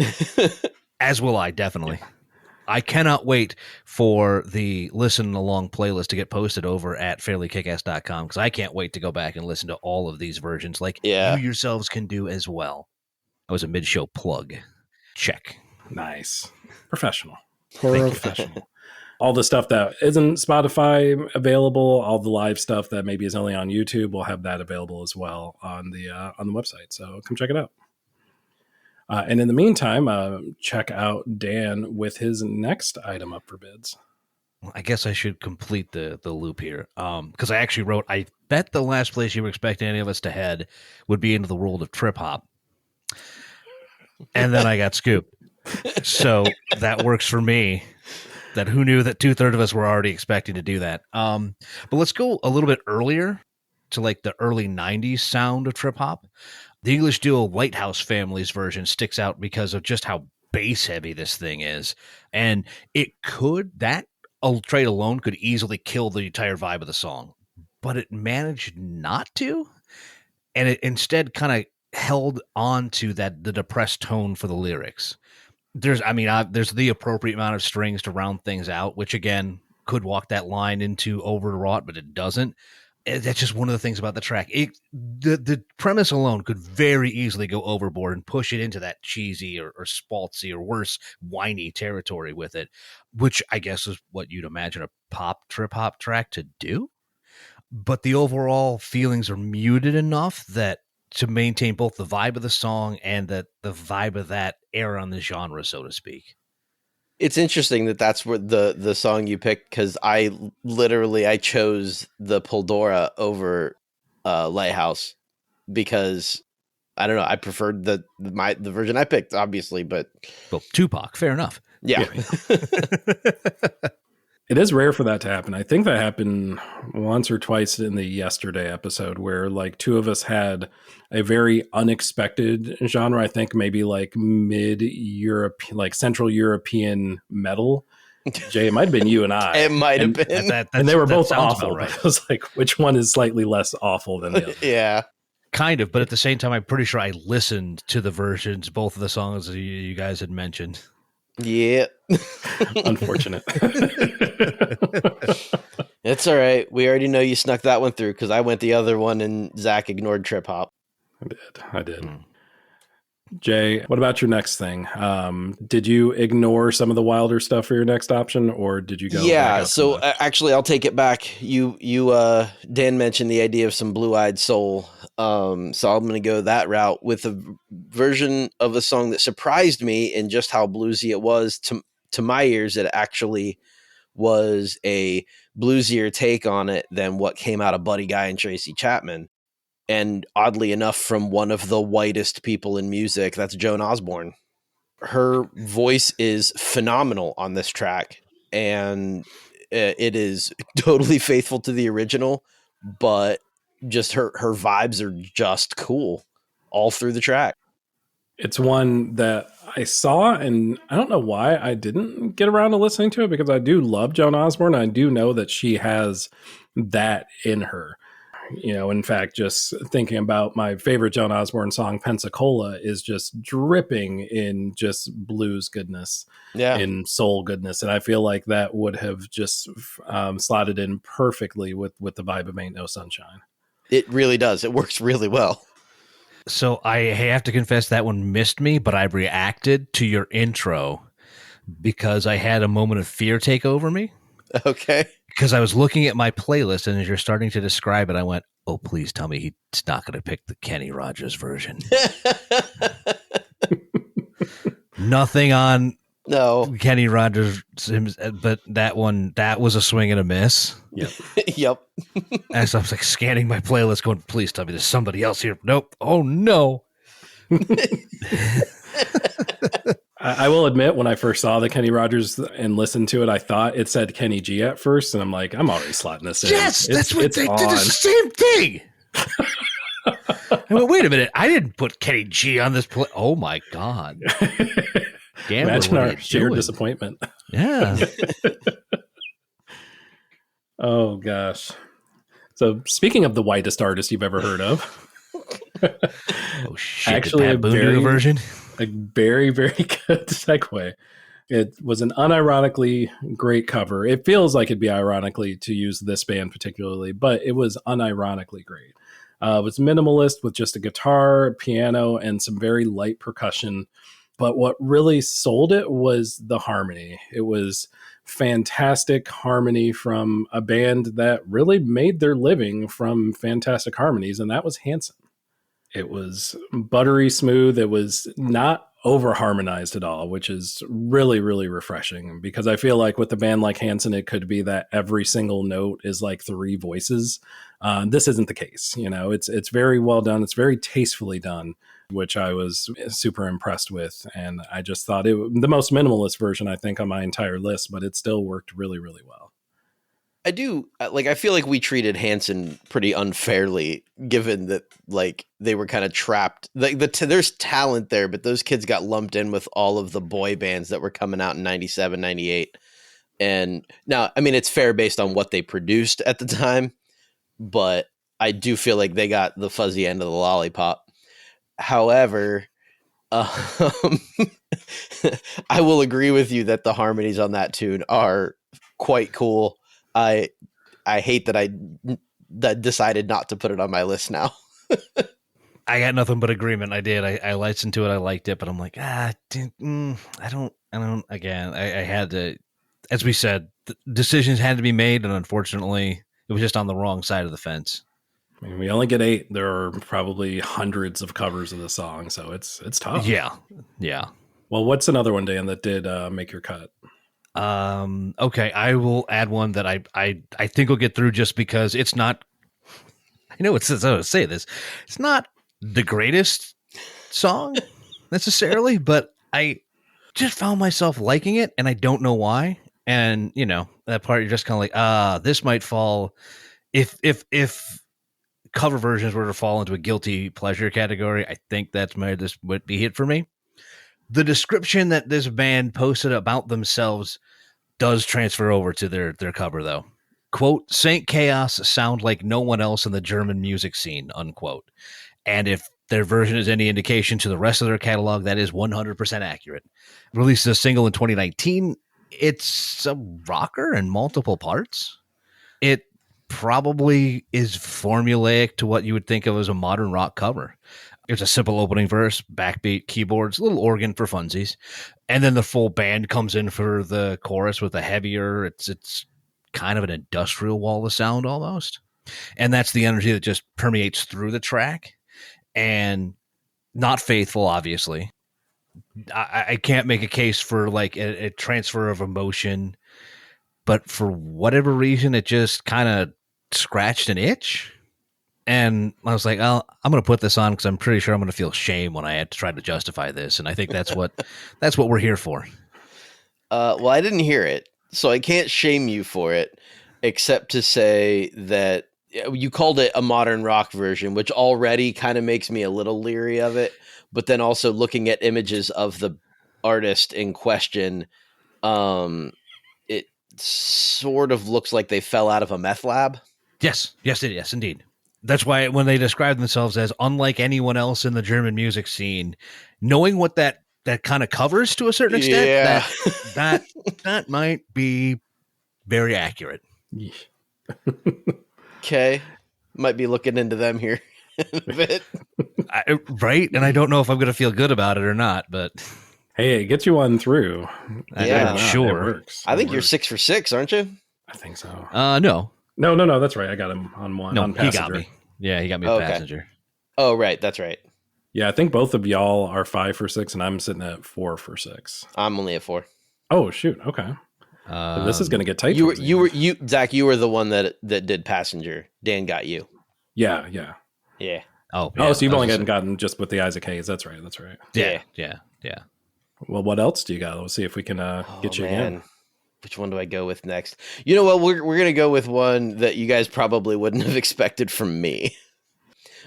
[SPEAKER 3] As will I, definitely. I cannot wait for the listen along playlist to get posted over at fairlykickass.com because I can't wait to go back and listen to all of these versions like you yourselves can do as well. That was a mid-show plug. Check.
[SPEAKER 2] Nice. Professional. Professional. All the stuff that isn't Spotify available, all the live stuff that maybe is only on YouTube, we'll have that available as well on the website. So come check it out. And in the meantime, check out Dan with his next item up for bids.
[SPEAKER 3] I guess I should complete the loop here because I actually wrote, I bet the last place you were expecting any of us to head would be into the world of trip hop. And then I got scooped. So that works for me. That who knew that 2/3 of us were already expecting to do that. But let's go a little bit earlier to like the early 90s sound of trip hop. The English duo Lighthouse Family's version sticks out because of just how bass heavy this thing is. And that trait alone could easily kill the entire vibe of the song. But it managed not to. And it instead kind of held on to the depressed tone for the lyrics. There's the appropriate amount of strings to round things out, which again could walk that line into overwrought, but it doesn't. That's just one of the things about the track. The premise alone could very easily go overboard and push it into that cheesy or spaltzy or worse, whiny territory with it, which I guess is what you'd imagine a trip hop track to do. But the overall feelings are muted enough that to maintain both the vibe of the song and the vibe of that era on the genre, so to speak.
[SPEAKER 1] It's interesting that that's where the song you picked, because I chose the Poldora over Lighthouse because I don't know, I preferred the version I picked, obviously, but
[SPEAKER 3] well, Tupac, fair enough.
[SPEAKER 1] Yeah.
[SPEAKER 2] It is rare for that to happen. I think that happened once or twice in the Yesterday episode where like two of us had a very unexpected genre. I think maybe like mid-European, like Central European metal. Jay, it might have been you and I.
[SPEAKER 1] It might have been.
[SPEAKER 2] And they were both awful. Right. I was like, which one is slightly less awful than the other?
[SPEAKER 1] Yeah.
[SPEAKER 3] Kind of, but at the same time, I'm pretty sure I listened to the versions, both of the songs that you guys had mentioned.
[SPEAKER 1] Yeah.
[SPEAKER 2] Unfortunate.
[SPEAKER 1] It's all right. We already know you snuck that one through because I went the other one and Zach ignored trip hop.
[SPEAKER 2] I did. Jay, what about your next thing? Did you ignore some of the wilder stuff for your next option, or did you go?
[SPEAKER 1] Yeah, so actually, I'll take it back. You, Dan mentioned the idea of some Blue-Eyed Soul, so I'm going to go that route with a version of a song that surprised me in just how bluesy it was. To my ears, it actually was a bluesier take on it than what came out of Buddy Guy and Tracy Chapman. And oddly enough, from one of the whitest people in music, that's Joan Osborne. Her voice is phenomenal on this track, and it is totally faithful to the original, but just her vibes are just cool all through the track.
[SPEAKER 2] It's one that I saw, and I don't know why I didn't get around to listening to it, because I do love Joan Osborne. I do know that she has that in her. You know, in fact, just thinking about my favorite Joan Osborne song, Pensacola, is just dripping in just blues goodness, in soul goodness. And I feel like that would have just slotted in perfectly with the vibe of Ain't No Sunshine.
[SPEAKER 1] It really does. It works really well.
[SPEAKER 3] So I have to confess that one missed me, but I reacted to your intro because I had a moment of fear take over me.
[SPEAKER 1] Okay.
[SPEAKER 3] Because I was looking at my playlist, and as you're starting to describe it, I went, oh, please tell me he's not going to pick the Kenny Rogers version. Nothing on
[SPEAKER 1] No.
[SPEAKER 3] Kenny Rogers, but that was a swing and a miss.
[SPEAKER 2] Yep.
[SPEAKER 1] Yep.
[SPEAKER 3] And so I was like scanning my playlist, going, "Please tell me there's somebody else here." Nope. Oh no.
[SPEAKER 2] I will admit, when I first saw the Kenny Rogers and listened to it, I thought it said Kenny G at first, and I'm like, I'm already slotting this in.
[SPEAKER 3] Yes, that's what they
[SPEAKER 2] on.
[SPEAKER 3] did. The same thing. I went, wait a minute. I didn't put Kenny G on this play. Oh my god. Gambler,
[SPEAKER 2] Imagine our shared disappointment.
[SPEAKER 3] Yeah.
[SPEAKER 2] Oh gosh. So speaking of the whitest artist you've ever heard of,
[SPEAKER 3] Oh shit!
[SPEAKER 2] actually
[SPEAKER 3] a version.
[SPEAKER 2] A very, very good segue. It was an unironically great cover. It feels like it'd be ironically to use this band particularly, but it was unironically great. It was minimalist with just a guitar, piano, and some very light percussion. But what really sold it was the harmony. It was fantastic harmony from a band that really made their living from fantastic harmonies, and that was Hanson. It was buttery smooth. It was not over harmonized at all, which is really, really refreshing, because I feel like with a band like Hanson, it could be that every single note is like 3 voices. This isn't the case. You know, it's very well done. It's very tastefully done, which I was super impressed with. And I just thought the most minimalist version, I think, on my entire list, but it still worked really, really well.
[SPEAKER 1] I do I feel like we treated Hanson pretty unfairly, given that like they were kind of trapped. Like there's talent there, but those kids got lumped in with all of the boy bands that were coming out in 97, 98. And now, I mean, it's fair based on what they produced at the time, but I do feel like they got the fuzzy end of the lollipop. However, I will agree with you that the harmonies on that tune are quite cool. I hate that I decided not to put it on my list now.
[SPEAKER 3] I got nothing but agreement. I did. I listened to it. I liked it, but I'm like, I don't. Again, I had to, as we said, decisions had to be made, and unfortunately, it was just on the wrong side of the fence.
[SPEAKER 2] I mean, we only get 8. There are probably hundreds of covers of the song, so it's tough.
[SPEAKER 3] Yeah.
[SPEAKER 2] Well, what's another one, Dan, that did make your cut?
[SPEAKER 3] Okay, I will add one that I think will get through, just because it's not. I know it's how to say this. It's not the greatest song necessarily, but I just found myself liking it, and I don't know why. And you know, that part you're just kind of like, this might fall if cover versions were to fall into a guilty pleasure category. I think this would be it for me. The description that this band posted about themselves does transfer over to their cover, though. Quote, Saint Chaos sound like no one else in the German music scene, unquote. And if their version is any indication to the rest of their catalog, that is 100% accurate. Released a single in 2019. It's a rocker in multiple parts. It probably is formulaic to what you would think of as a modern rock cover. It's a simple opening verse, backbeat, keyboards, a little organ for funsies, and then the full band comes in for the chorus with a heavier, it's kind of an industrial wall of sound almost. And that's the energy that just permeates through the track, and not faithful, obviously. I can't make a case for like a transfer of emotion, but for whatever reason, it just kind of scratched an itch. And I was like, oh, I'm going to put this on because I'm pretty sure I'm going to feel shame when I had to try to justify this. And I think that's what we're here for.
[SPEAKER 1] Well, I didn't hear it, so I can't shame you for it, except to say that you called it a modern rock version, which already kind of makes me a little leery of it. But then also looking at images of the artist in question, it sort of looks like they fell out of a meth lab.
[SPEAKER 3] Yes, indeed. That's why when they describe themselves as unlike anyone else in the German music scene, knowing what that kind of covers to a certain extent,
[SPEAKER 1] yeah.
[SPEAKER 3] that might be very accurate.
[SPEAKER 1] Okay. Might be looking into them here in a bit.
[SPEAKER 3] Right? And I don't know if I'm going to feel good about it or not, but
[SPEAKER 2] hey, it gets you on through.
[SPEAKER 1] Yeah,
[SPEAKER 3] sure.
[SPEAKER 2] It works.
[SPEAKER 1] I think you're 6 for 6, aren't you?
[SPEAKER 2] I think so.
[SPEAKER 3] No.
[SPEAKER 2] That's right. I got him on one.
[SPEAKER 3] No,
[SPEAKER 2] on
[SPEAKER 3] he got me. Yeah, he got me a passenger.
[SPEAKER 1] Oh, right. That's right.
[SPEAKER 2] Yeah, I think both of y'all are 5 for 6, and I'm sitting at 4 for 6.
[SPEAKER 1] I'm only at 4.
[SPEAKER 2] Oh shoot! Okay, this is going to get tight.
[SPEAKER 1] Zach, you were the one that did Passenger. Dan got you.
[SPEAKER 2] Yeah.
[SPEAKER 1] Yeah.
[SPEAKER 3] Oh,
[SPEAKER 2] So you've only gotten just with the Isaac Hayes. That's right.
[SPEAKER 3] Yeah.
[SPEAKER 2] Well, what else do you got? Let's see if we can get you again.
[SPEAKER 1] Which one do I go with next? You know what? We're gonna go with one that you guys probably wouldn't have expected from me.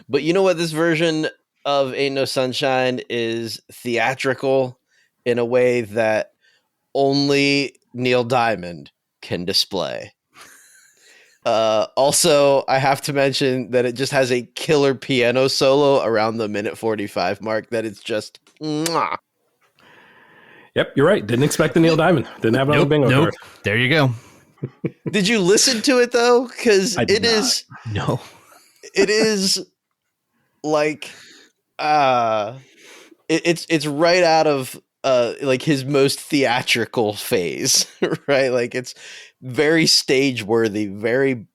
[SPEAKER 1] But you know what? This version of Ain't No Sunshine is theatrical in a way that only Neil Diamond can display. Also, I have to mention that it just has a killer piano solo around the minute 45 mark that it's just mwah.
[SPEAKER 2] Yep, you're right. Didn't expect the Neil Diamond. Didn't have it on the bingo card.
[SPEAKER 3] There you go.
[SPEAKER 1] Did you listen to it though? Because it is like it's right out of like his most theatrical phase, right? Like it's very stage worthy, very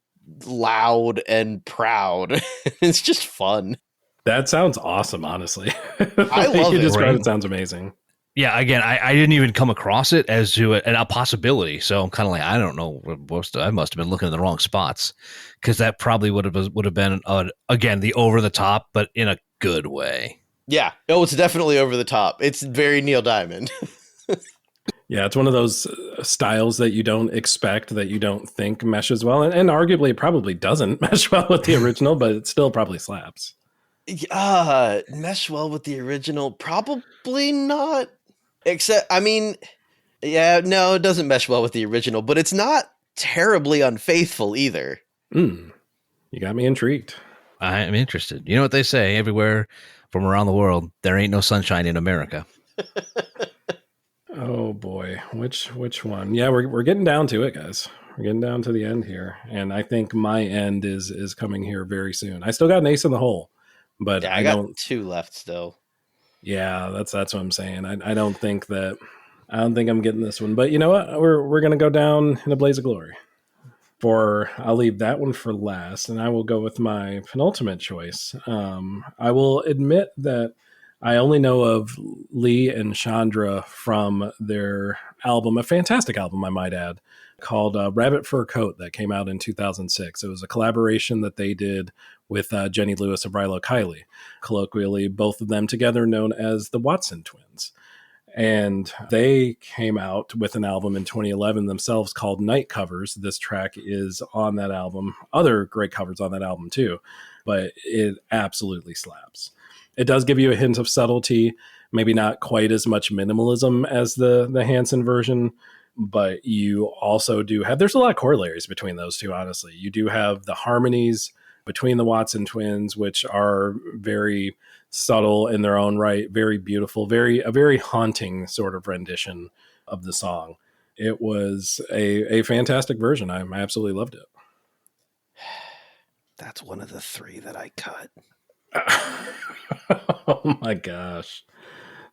[SPEAKER 1] loud and proud. It's just fun.
[SPEAKER 2] That sounds awesome, honestly.
[SPEAKER 1] I love it.
[SPEAKER 2] It sounds amazing.
[SPEAKER 3] Yeah, again, I didn't even come across it as to a possibility. So I'm kind of like, I don't know. I must have been looking in the wrong spots, because that probably would have been again the over the top, but in a good way.
[SPEAKER 1] Yeah, no, it's definitely over the top. It's very Neil Diamond.
[SPEAKER 2] Yeah, it's one of those styles that you don't expect, that you don't think meshes well, and arguably it probably doesn't mesh well with the original, but it still probably slaps.
[SPEAKER 1] Mesh well with the original? Probably not. Except, I mean, yeah, no, it doesn't mesh well with the original, but it's not terribly unfaithful either.
[SPEAKER 2] You got me intrigued.
[SPEAKER 3] I'm interested. You know what they say everywhere from around the world, there ain't no sunshine in America.
[SPEAKER 2] Oh boy, which one? Yeah, we're getting down to it, guys. We're getting down to the end here, and I think my end is coming here very soon. I still got an ace in the hole, but
[SPEAKER 1] yeah, I got 2 left still.
[SPEAKER 2] Yeah, that's what I'm saying. I don't think I'm getting this one, but you know what? We're gonna go down in a blaze of glory. I'll leave that one for last, and I will go with my penultimate choice. I will admit that I only know of Lee and Chandra from their album, a fantastic album, I might add, called Rabbit Fur Coat, that came out in 2006. It was a collaboration that they did with Jenny Lewis and Rilo Kiley, colloquially both of them together known as the Watson Twins. And they came out with an album in 2011 themselves called Night Covers. This track is on that album. Other great covers on that album too, but it absolutely slaps. It does give you a hint of subtlety, maybe not quite as much minimalism as the Hanson version, but you also do have, there's a lot of corollaries between those two, honestly. You do have the harmonies between the Watson twins, which are very subtle in their own right, very beautiful, a very haunting sort of rendition of the song. It was a fantastic version. I absolutely loved it.
[SPEAKER 1] That's one of the 3 that I cut.
[SPEAKER 2] Oh my gosh.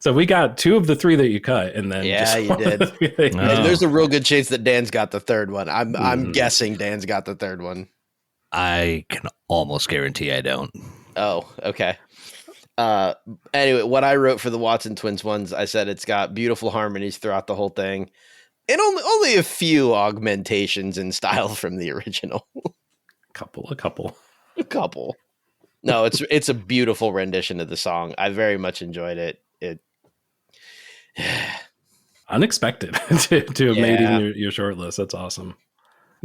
[SPEAKER 2] So we got 2 of the 3 that you cut, and then
[SPEAKER 1] yeah, you did. And there's a real good chance that Dan's got the 3rd one. I'm guessing Dan's got the 3rd one.
[SPEAKER 3] I can almost guarantee I don't.
[SPEAKER 1] Oh, okay. Anyway, what I wrote for the Watson Twins ones, I said it's got beautiful harmonies throughout the whole thing, and only a few augmentations in style from the original.
[SPEAKER 2] A couple.
[SPEAKER 1] No, it's a beautiful rendition of the song. I very much enjoyed it.
[SPEAKER 2] Unexpected to have made even your short list. That's awesome.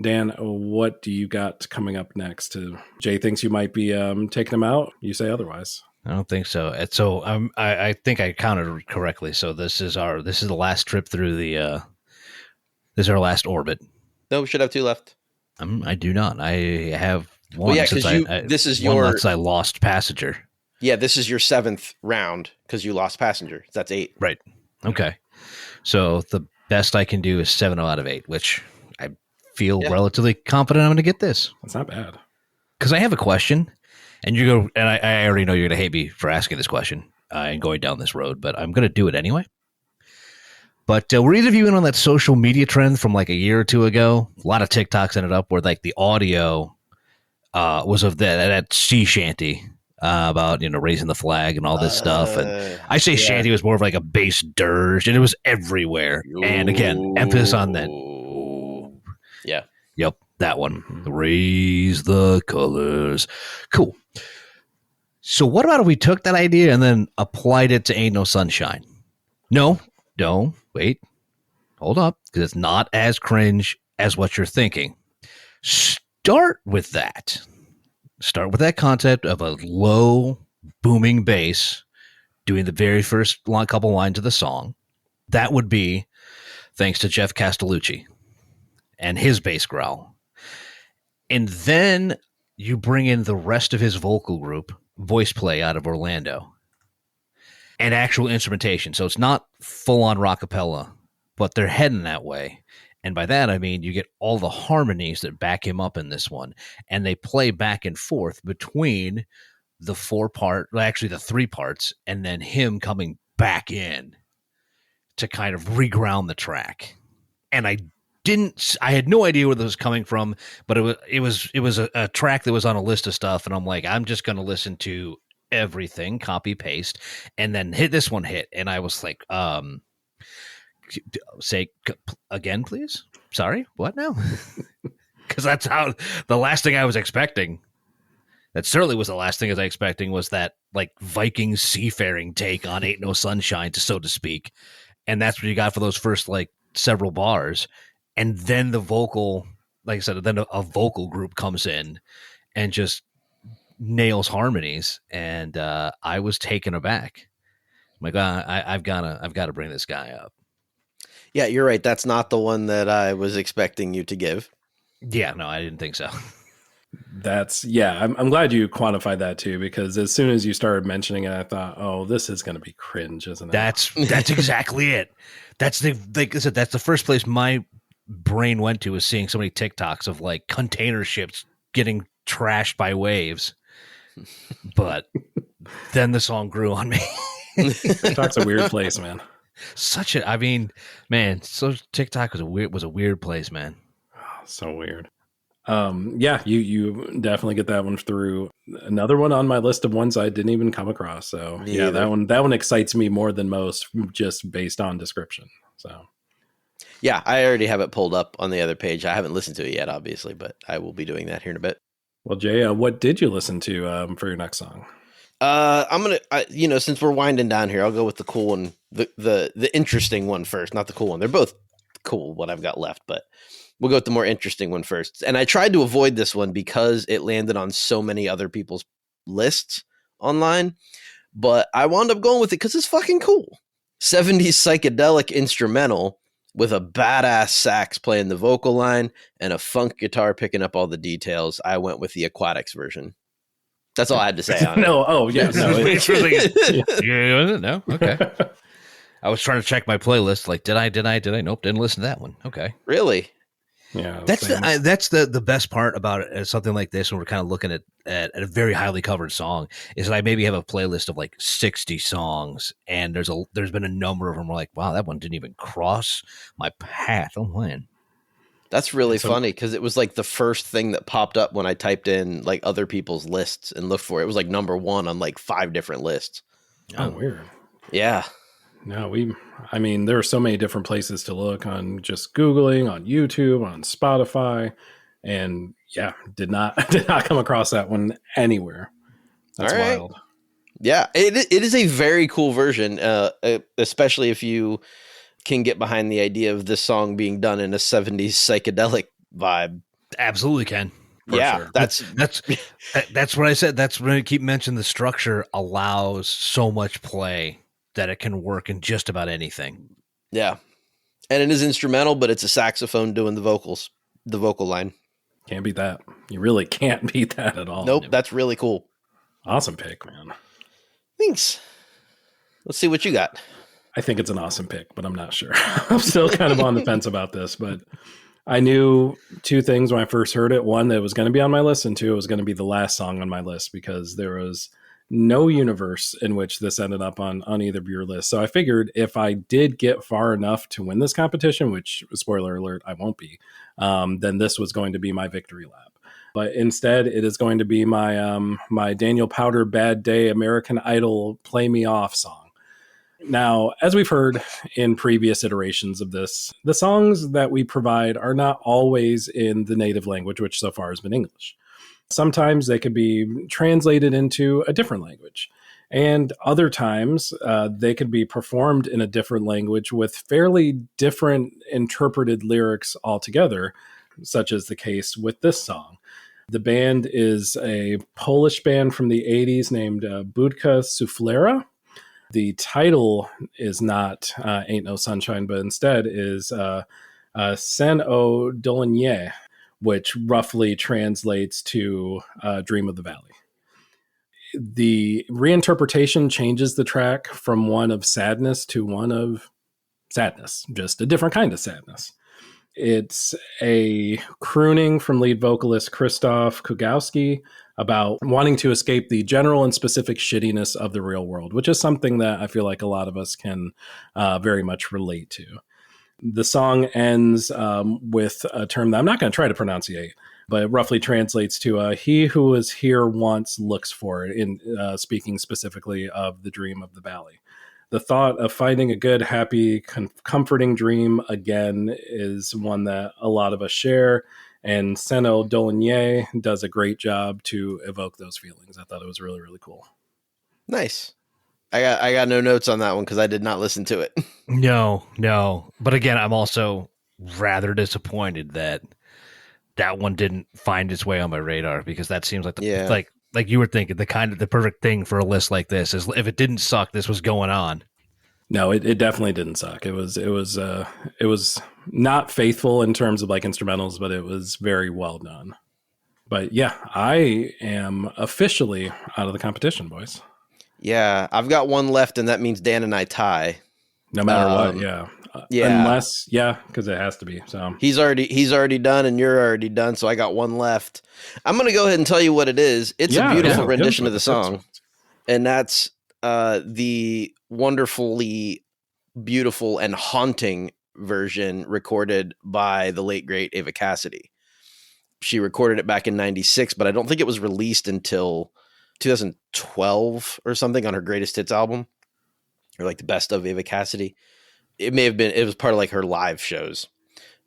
[SPEAKER 2] Dan, what do you got coming up next? Jay thinks you might be taking him out. You say otherwise.
[SPEAKER 3] I don't think so. So I think I counted correctly. So this is the last trip through this is our last orbit.
[SPEAKER 1] No, we should have 2 left.
[SPEAKER 3] I do not. I have one.
[SPEAKER 1] Well, yeah, because this is your.
[SPEAKER 3] Unless I lost Passenger.
[SPEAKER 1] Yeah, this is your 7th round because you lost Passenger. That's 8.
[SPEAKER 3] Right. Okay. So the best I can do is 7 out of 8, which I feel relatively confident I'm going to get this.
[SPEAKER 2] That's not bad.
[SPEAKER 3] Because I have a question, and I already know you're going to hate me for asking this question and going down this road, but I'm going to do it anyway. But were either of you in on that social media trend from like a year or 2 ago? A lot of TikToks ended up where like the audio was of that sea shanty about raising the flag and all this stuff. And I say
[SPEAKER 2] yeah.
[SPEAKER 3] shanty was more of like a bass dirge, and it was everywhere. And again, emphasis on that.
[SPEAKER 1] Yeah.
[SPEAKER 3] Yep, that one. Raise the colors. Cool. So what about if we took that idea and then applied it to Ain't No Sunshine? No, wait. Hold up, because it's not as cringe as what you're thinking. Start with that. Start with that concept of a low, booming bass doing the very first couple lines of the song. That would be thanks to Jeff Castellucci and his bass growl. And then you bring in the rest of his vocal group, voice play out of Orlando, and actual instrumentation. So it's not full-on rockapella, but they're heading that way. And by that, I mean you get all the harmonies that back him up in this one. And they play back and forth between the the 3 parts, and then him coming back in to kind of reground the track. And I had no idea where this was coming from, but it was a track that was on a list of stuff. And I'm like, I'm just going to listen to everything, copy, paste, and then this one hit. And I was like, say again, please. Sorry, what now? Because that's how the last thing I was expecting. That certainly was the last thing I was expecting, was that like Viking seafaring take on Ain't No Sunshine, so to speak. And that's what you got for those first like several bars. And then the vocal, like I said, then a vocal group comes in and just nails harmonies. And I was taken aback. I'm like, I've got to bring this guy up.
[SPEAKER 1] Yeah, you're right. That's not the one that I was expecting you to give.
[SPEAKER 3] Yeah, no, I didn't think so.
[SPEAKER 2] I'm glad you quantified that too, because as soon as you started mentioning it, I thought, oh, this is going to be cringe, isn't it?
[SPEAKER 3] That's exactly it. That's like I said, that's the first place my brain went to, was seeing so many TikToks of like container ships getting trashed by waves. But then the song grew on me.
[SPEAKER 2] TikTok's a weird place, man.
[SPEAKER 3] So TikTok was a weird place, man.
[SPEAKER 2] Oh, so weird. You definitely get that one through. Another one on my list of ones I didn't even come across. So yeah, that one excites me more than most, just based on description. So
[SPEAKER 1] yeah, I already have it pulled up on the other page. I haven't listened to it yet, obviously, but I will be doing that here in a bit.
[SPEAKER 2] Well, Jay, what did you listen to for your next song?
[SPEAKER 1] I'm gonna, since we're winding down here, I'll go with the cool one, the interesting one first, not the cool one. They're both cool, what I've got left, but we'll go with the more interesting one first. And I tried to avoid this one because it landed on so many other people's lists online, but I wound up going with it because it's fucking cool. 70s psychedelic instrumental with a badass sax playing the vocal line and a funk guitar picking up all the details. I went with the Aquatics version. That's all I had to say on it.
[SPEAKER 2] No, oh yeah, no,
[SPEAKER 3] no, okay. I was trying to check my playlist. Like, did I? Nope, didn't listen to that one. Okay,
[SPEAKER 1] really?
[SPEAKER 2] Yeah,
[SPEAKER 3] that's the best part about it. Something like this, when we're kind of looking at a very highly covered song, is that I maybe have a playlist of like 60 songs, and there's been a number of them where like, wow, that one didn't even cross my path. Oh man.
[SPEAKER 1] That's really funny, because it was like the first thing that popped up when I typed in like other people's lists and looked for it. It was like number 1 on like 5 different lists.
[SPEAKER 2] Oh, weird.
[SPEAKER 1] Yeah.
[SPEAKER 2] No, there are so many different places to look, on just Googling, on YouTube, on Spotify, and yeah, did not come across that one anywhere. That's
[SPEAKER 1] right.
[SPEAKER 2] Wild.
[SPEAKER 1] Yeah, it is a very cool version, especially if you can get behind the idea of this song being done in a 70s psychedelic vibe.
[SPEAKER 3] Absolutely can.
[SPEAKER 1] Yeah,
[SPEAKER 3] sure. That's what I said. That's when I keep mentioning the structure allows so much play that it can work in just about anything.
[SPEAKER 1] Yeah. And it is instrumental, but it's a saxophone doing the vocals, the vocal line.
[SPEAKER 2] Can't beat that. You really can't beat that at all.
[SPEAKER 1] Nope, that's really cool.
[SPEAKER 2] Awesome pick, man.
[SPEAKER 1] Thanks. Let's see what you got.
[SPEAKER 2] I think it's an awesome pick, but I'm not sure. I'm still kind of on the fence about this, but I knew 2 things when I first heard it. One, that it was going to be on my list, and 2, it was going to be the last song on my list, because there was no universe in which this ended up on either of your lists. So I figured if I did get far enough to win this competition, which, spoiler alert, I won't be, then this was going to be my victory lap. But instead, it is going to be my my Daniel Powter Bad Day American Idol Play Me Off song. Now, as we've heard in previous iterations of this, the songs that we provide are not always in the native language, which so far has been English. Sometimes they could be translated into a different language. And other times, they could be performed in a different language with fairly different interpreted lyrics altogether, such as the case with this song. The band is a Polish band from the 80s named Budka Suflera. The title is not Ain't No Sunshine, but instead is Sen o Dolnie, which roughly translates to Dream of the Valley. The reinterpretation changes the track from one of sadness to one of sadness, just a different kind of sadness. It's a crooning from lead vocalist Krzysztof Kugowski about wanting to escape the general and specific shittiness of the real world, which is something that I feel like a lot of us can very much relate to. The song ends with a term that I'm not going to try to pronunciate, but it roughly translates to he who was here once looks for it, in speaking specifically of the Dream of the Valley. The thought of finding a good, happy, comforting dream again is one that a lot of us share, and Sen o Dolnie does a great job to evoke those feelings. I thought it was really, really cool.
[SPEAKER 1] Nice. I got no notes on that one because I did not listen to it.
[SPEAKER 3] No. But again, I'm also rather disappointed that one didn't find its way on my radar, because that seems like like you were thinking, the perfect thing for a list like this is if it didn't suck, this was going on.
[SPEAKER 2] No, it definitely didn't suck. It was not faithful in terms of like instrumentals, but it was very well done. But yeah, I am officially out of the competition, boys.
[SPEAKER 1] Yeah, I've got one left, and that means Dan and I tie.
[SPEAKER 2] No matter what, yeah. Unless, because it has to be. So
[SPEAKER 1] he's already done, and you're already done. So I got one left. I'm going to go ahead and tell you what it is. It's a beautiful rendition of the song, and that's the wonderfully beautiful and haunting version recorded by the late great Ava Cassidy. She recorded it back in '96, but I don't think it was released until 2012 or something on her Greatest Hits album, or like the best of Ava Cassidy. It was part of like her live shows,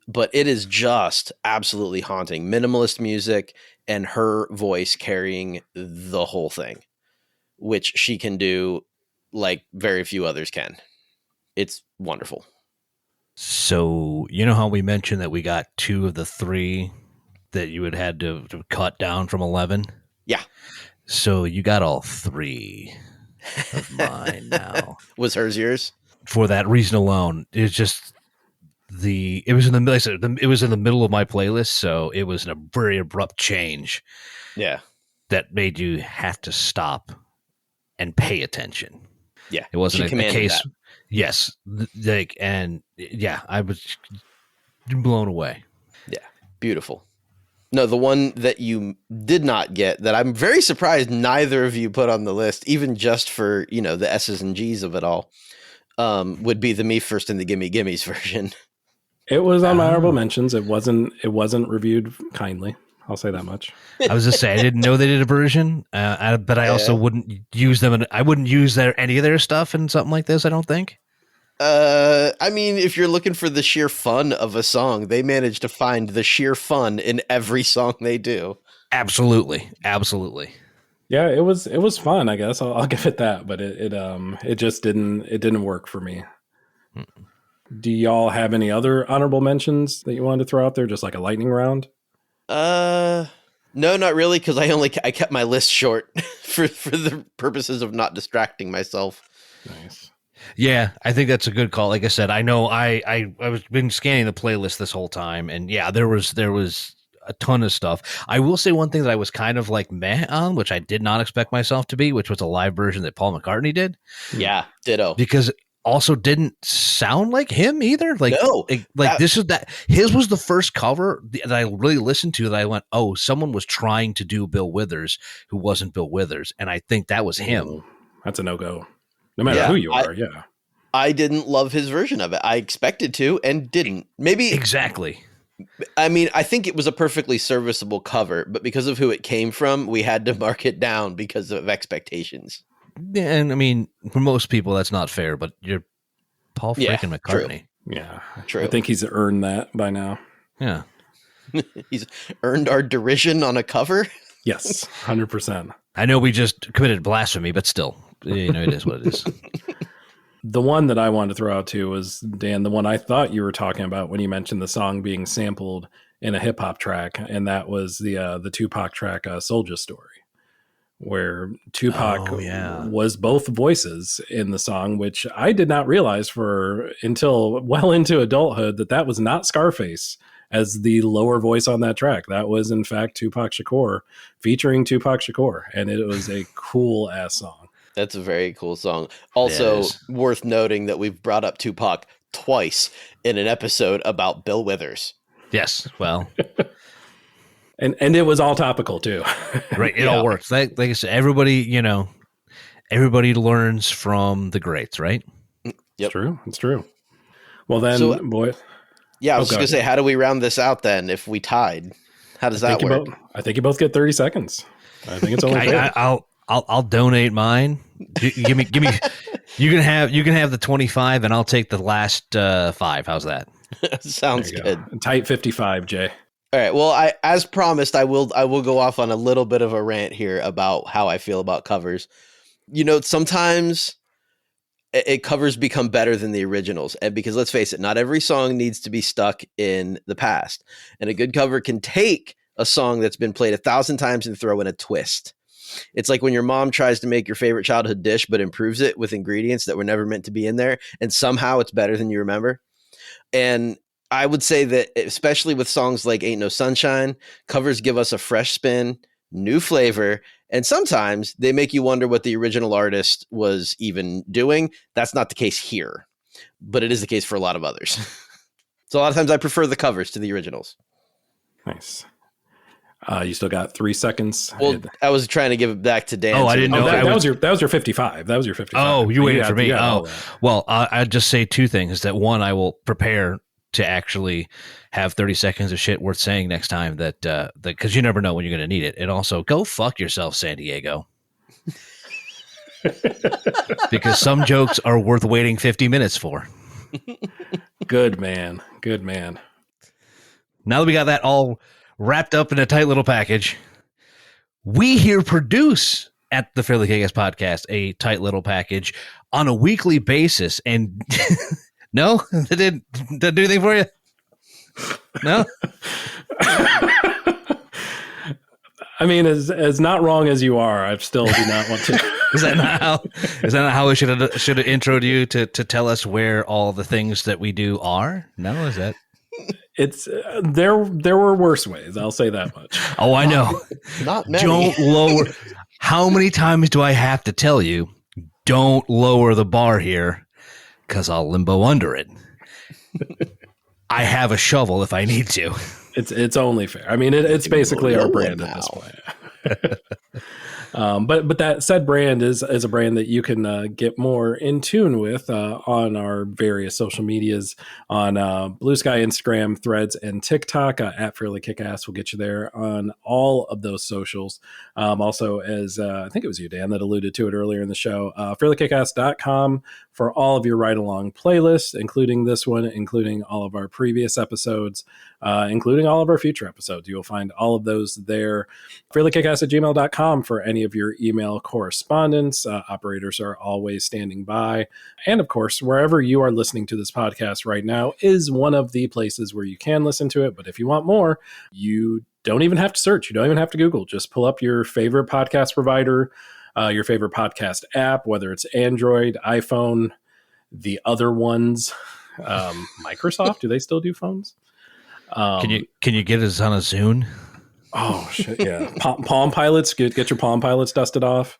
[SPEAKER 1] but it is just absolutely haunting. Minimalist music and her voice carrying the whole thing, which she can do like very few others can. It's wonderful.
[SPEAKER 3] So, you know how we mentioned that we got 2 of the 3 that you had to cut down from 11?
[SPEAKER 1] Yeah.
[SPEAKER 3] So you got all 3 of mine now.
[SPEAKER 1] Was hers yours?
[SPEAKER 3] For that reason alone, it's just it was in the middle of my playlist, so it was a very abrupt change.
[SPEAKER 1] Yeah.
[SPEAKER 3] That made you have to stop and pay attention.
[SPEAKER 1] Yeah.
[SPEAKER 3] It wasn't a case.
[SPEAKER 1] That.
[SPEAKER 3] Yes. I was blown away.
[SPEAKER 1] Yeah. Beautiful. No, the one that you did not get, that I'm very surprised neither of you put on the list, even just for, the S's and G's of it all, would be the Me First and the Gimme Gimmes version.
[SPEAKER 2] It was on my honorable mentions. It wasn't reviewed kindly. I'll say that much.
[SPEAKER 3] I was just saying, I didn't know they did a version, but I also wouldn't use them. I wouldn't use any of their stuff in something like this, I don't think.
[SPEAKER 1] I mean, if you're looking for the sheer fun of a song, they managed to find the sheer fun in every song they do.
[SPEAKER 3] Absolutely.
[SPEAKER 2] Yeah, it was fun, I guess. I'll give it that, but it just didn't work for me. Do y'all have any other honorable mentions that you wanted to throw out there, just like a lightning round?
[SPEAKER 1] No, not really, because I kept my list short for the purposes of not distracting myself.
[SPEAKER 2] Nice.
[SPEAKER 3] Yeah, I think that's a good call. Like I said, I know I was been scanning the playlist this whole time, and yeah, there was a ton of stuff. I will say one thing that I was kind of like meh on, which I did not expect myself to be, which was a live version that Paul McCartney did.
[SPEAKER 1] Yeah, ditto.
[SPEAKER 3] Because also didn't sound like him either. Like,
[SPEAKER 1] no,
[SPEAKER 3] his was the first cover that I really listened to that I went, oh, someone was trying to do Bill Withers who wasn't Bill Withers, and I think that was him.
[SPEAKER 2] That's a no-go. No matter who you are,
[SPEAKER 1] I didn't love his version of it. I expected to and didn't. Maybe
[SPEAKER 3] exactly.
[SPEAKER 1] I mean, I think it was a perfectly serviceable cover, but because of who it came from, we had to mark it down because of expectations.
[SPEAKER 3] Yeah, and I mean, for most people, that's not fair, but you're Paul
[SPEAKER 1] Yeah,
[SPEAKER 3] freaking
[SPEAKER 1] true.
[SPEAKER 3] McCartney.
[SPEAKER 2] Yeah,
[SPEAKER 1] True.
[SPEAKER 2] I think he's earned that by now.
[SPEAKER 3] Yeah.
[SPEAKER 1] He's earned our derision on a cover.
[SPEAKER 2] Yes, 100%.
[SPEAKER 3] I know we just committed blasphemy, but still, it is what it is.
[SPEAKER 2] The one that I wanted to throw out too was, Dan, the one I thought you were talking about when you mentioned the song being sampled in a hip hop track, and that was the Tupac track "Soulja Story," where Tupac was both voices in the song, which I did not realize until well into adulthood that was not Scarface as the lower voice on that track. That was in fact Tupac Shakur featuring Tupac Shakur, and it was a cool ass song.
[SPEAKER 1] That's a very cool song. Also worth noting that we've brought up Tupac twice in an episode about Bill Withers.
[SPEAKER 3] Yes, well,
[SPEAKER 2] and it was all topical too.
[SPEAKER 3] Right, it all works. Like I said, everybody learns from the greats, right?
[SPEAKER 1] Yep.
[SPEAKER 2] It's true. Well then, boy.
[SPEAKER 1] Yeah, I was just gonna say, how do we round this out then? If we tied, how does that work?
[SPEAKER 2] I think you both get 30 seconds. I think it's only fair.
[SPEAKER 3] I'll donate mine. Give me. You can have the 25, and I'll take the last 5. How's that?
[SPEAKER 1] Sounds good.
[SPEAKER 2] Tight 55, Jay.
[SPEAKER 1] All right. Well, as promised, I will go off on a little bit of a rant here about how I feel about covers. Sometimes covers become better than the originals, and because let's face it, not every song needs to be stuck in the past, and a good cover can take a song that's been played 1,000 times and throw in a twist. It's like when your mom tries to make your favorite childhood dish, but improves it with ingredients that were never meant to be in there, and somehow it's better than you remember. And I would say that especially with songs like Ain't No Sunshine, covers give us a fresh spin, new flavor, and sometimes they make you wonder what the original artist was even doing. That's not the case here, but it is the case for a lot of others. So a lot of times I prefer the covers to the originals.
[SPEAKER 2] Nice. You still got 3 seconds.
[SPEAKER 1] Well, I was trying to give it back to Dan.
[SPEAKER 3] Oh, I didn't know.
[SPEAKER 2] That was your 55. That was your 55.
[SPEAKER 3] Oh, you waited for me. Oh, well, I'd just say 2 things. That one, I will prepare to actually have 30 seconds of shit worth saying next time. That because you never know when you're going to need it. And also, go fuck yourself, San Diego. Because some jokes are worth waiting 50 minutes for.
[SPEAKER 2] Good man. Good man.
[SPEAKER 3] Now that we got that all wrapped up in a tight little package, we here produce at the Fairly KickAss Podcast a tight little package on a weekly basis. And no, that didn't do anything for you. No.
[SPEAKER 2] I mean, as not wrong as you are, I still do not want to.
[SPEAKER 3] Is that not how we should have introed you to tell us where all the things that we do are? No, is that?
[SPEAKER 2] It's there were worse ways. I'll say that much.
[SPEAKER 3] Oh, I know.
[SPEAKER 1] Not many.
[SPEAKER 3] Don't lower. How many times do I have to tell you? Don't lower the bar here, because I'll limbo under it. I have a shovel if I need to.
[SPEAKER 2] It's only fair. I mean, it's basically our brand at this point. But that said brand is a brand that you can get more in tune with on our various social medias on Blue Sky, Instagram, Threads, and TikTok. At Fairly KickAss will get you there on all of those socials. Also, as I think it was you, Dan, that alluded to it earlier in the show, fairlykickass.com for all of your ride-along playlists, including this one, including all of our previous episodes, including all of our future episodes. You'll find all of those there. fairlykickass@gmail.com for any of your email correspondence. Operators are always standing by. And of course, wherever you are listening to this podcast right now is one of the places where you can listen to it. But if you want more, you don't even have to search. You don't even have to Google. Just pull up your favorite podcast provider, your favorite podcast app, whether it's Android, iPhone, the other ones, Microsoft. Do they still do phones?
[SPEAKER 3] Can you get us on a Zune?
[SPEAKER 2] Oh shit! Yeah, Palm Pilots. Get your Palm Pilots dusted off.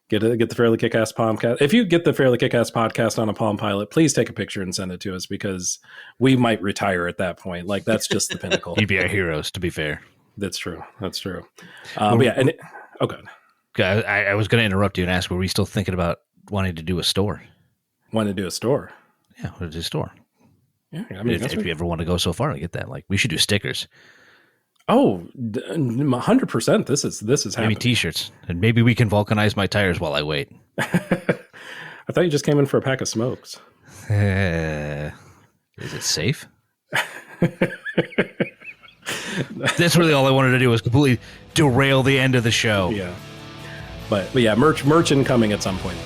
[SPEAKER 2] Get the Fairly KickAss Palmcast. If you get the Fairly KickAss podcast on a Palm Pilot, please take a picture and send it to us, because we might retire at that point. Like, that's just the pinnacle.
[SPEAKER 3] You'd be our heroes, to be fair.
[SPEAKER 2] That's true. But yeah, and good.
[SPEAKER 3] I was going to interrupt you and ask, were we still thinking about wanting to do a store?
[SPEAKER 2] Want to do a store?
[SPEAKER 3] Yeah, what is a store?
[SPEAKER 2] Yeah, I mean,
[SPEAKER 3] if you ever want to go so far to get that, like, we should do stickers.
[SPEAKER 2] Oh, 100%. This is
[SPEAKER 3] Maybe
[SPEAKER 2] happening.
[SPEAKER 3] T-shirts, and maybe we can vulcanize my tires while I wait.
[SPEAKER 2] I thought you just came in for a pack of smokes.
[SPEAKER 3] Is it safe? That's really all I wanted to do was completely derail the end of the show.
[SPEAKER 2] Yeah. But yeah, merch incoming at some point.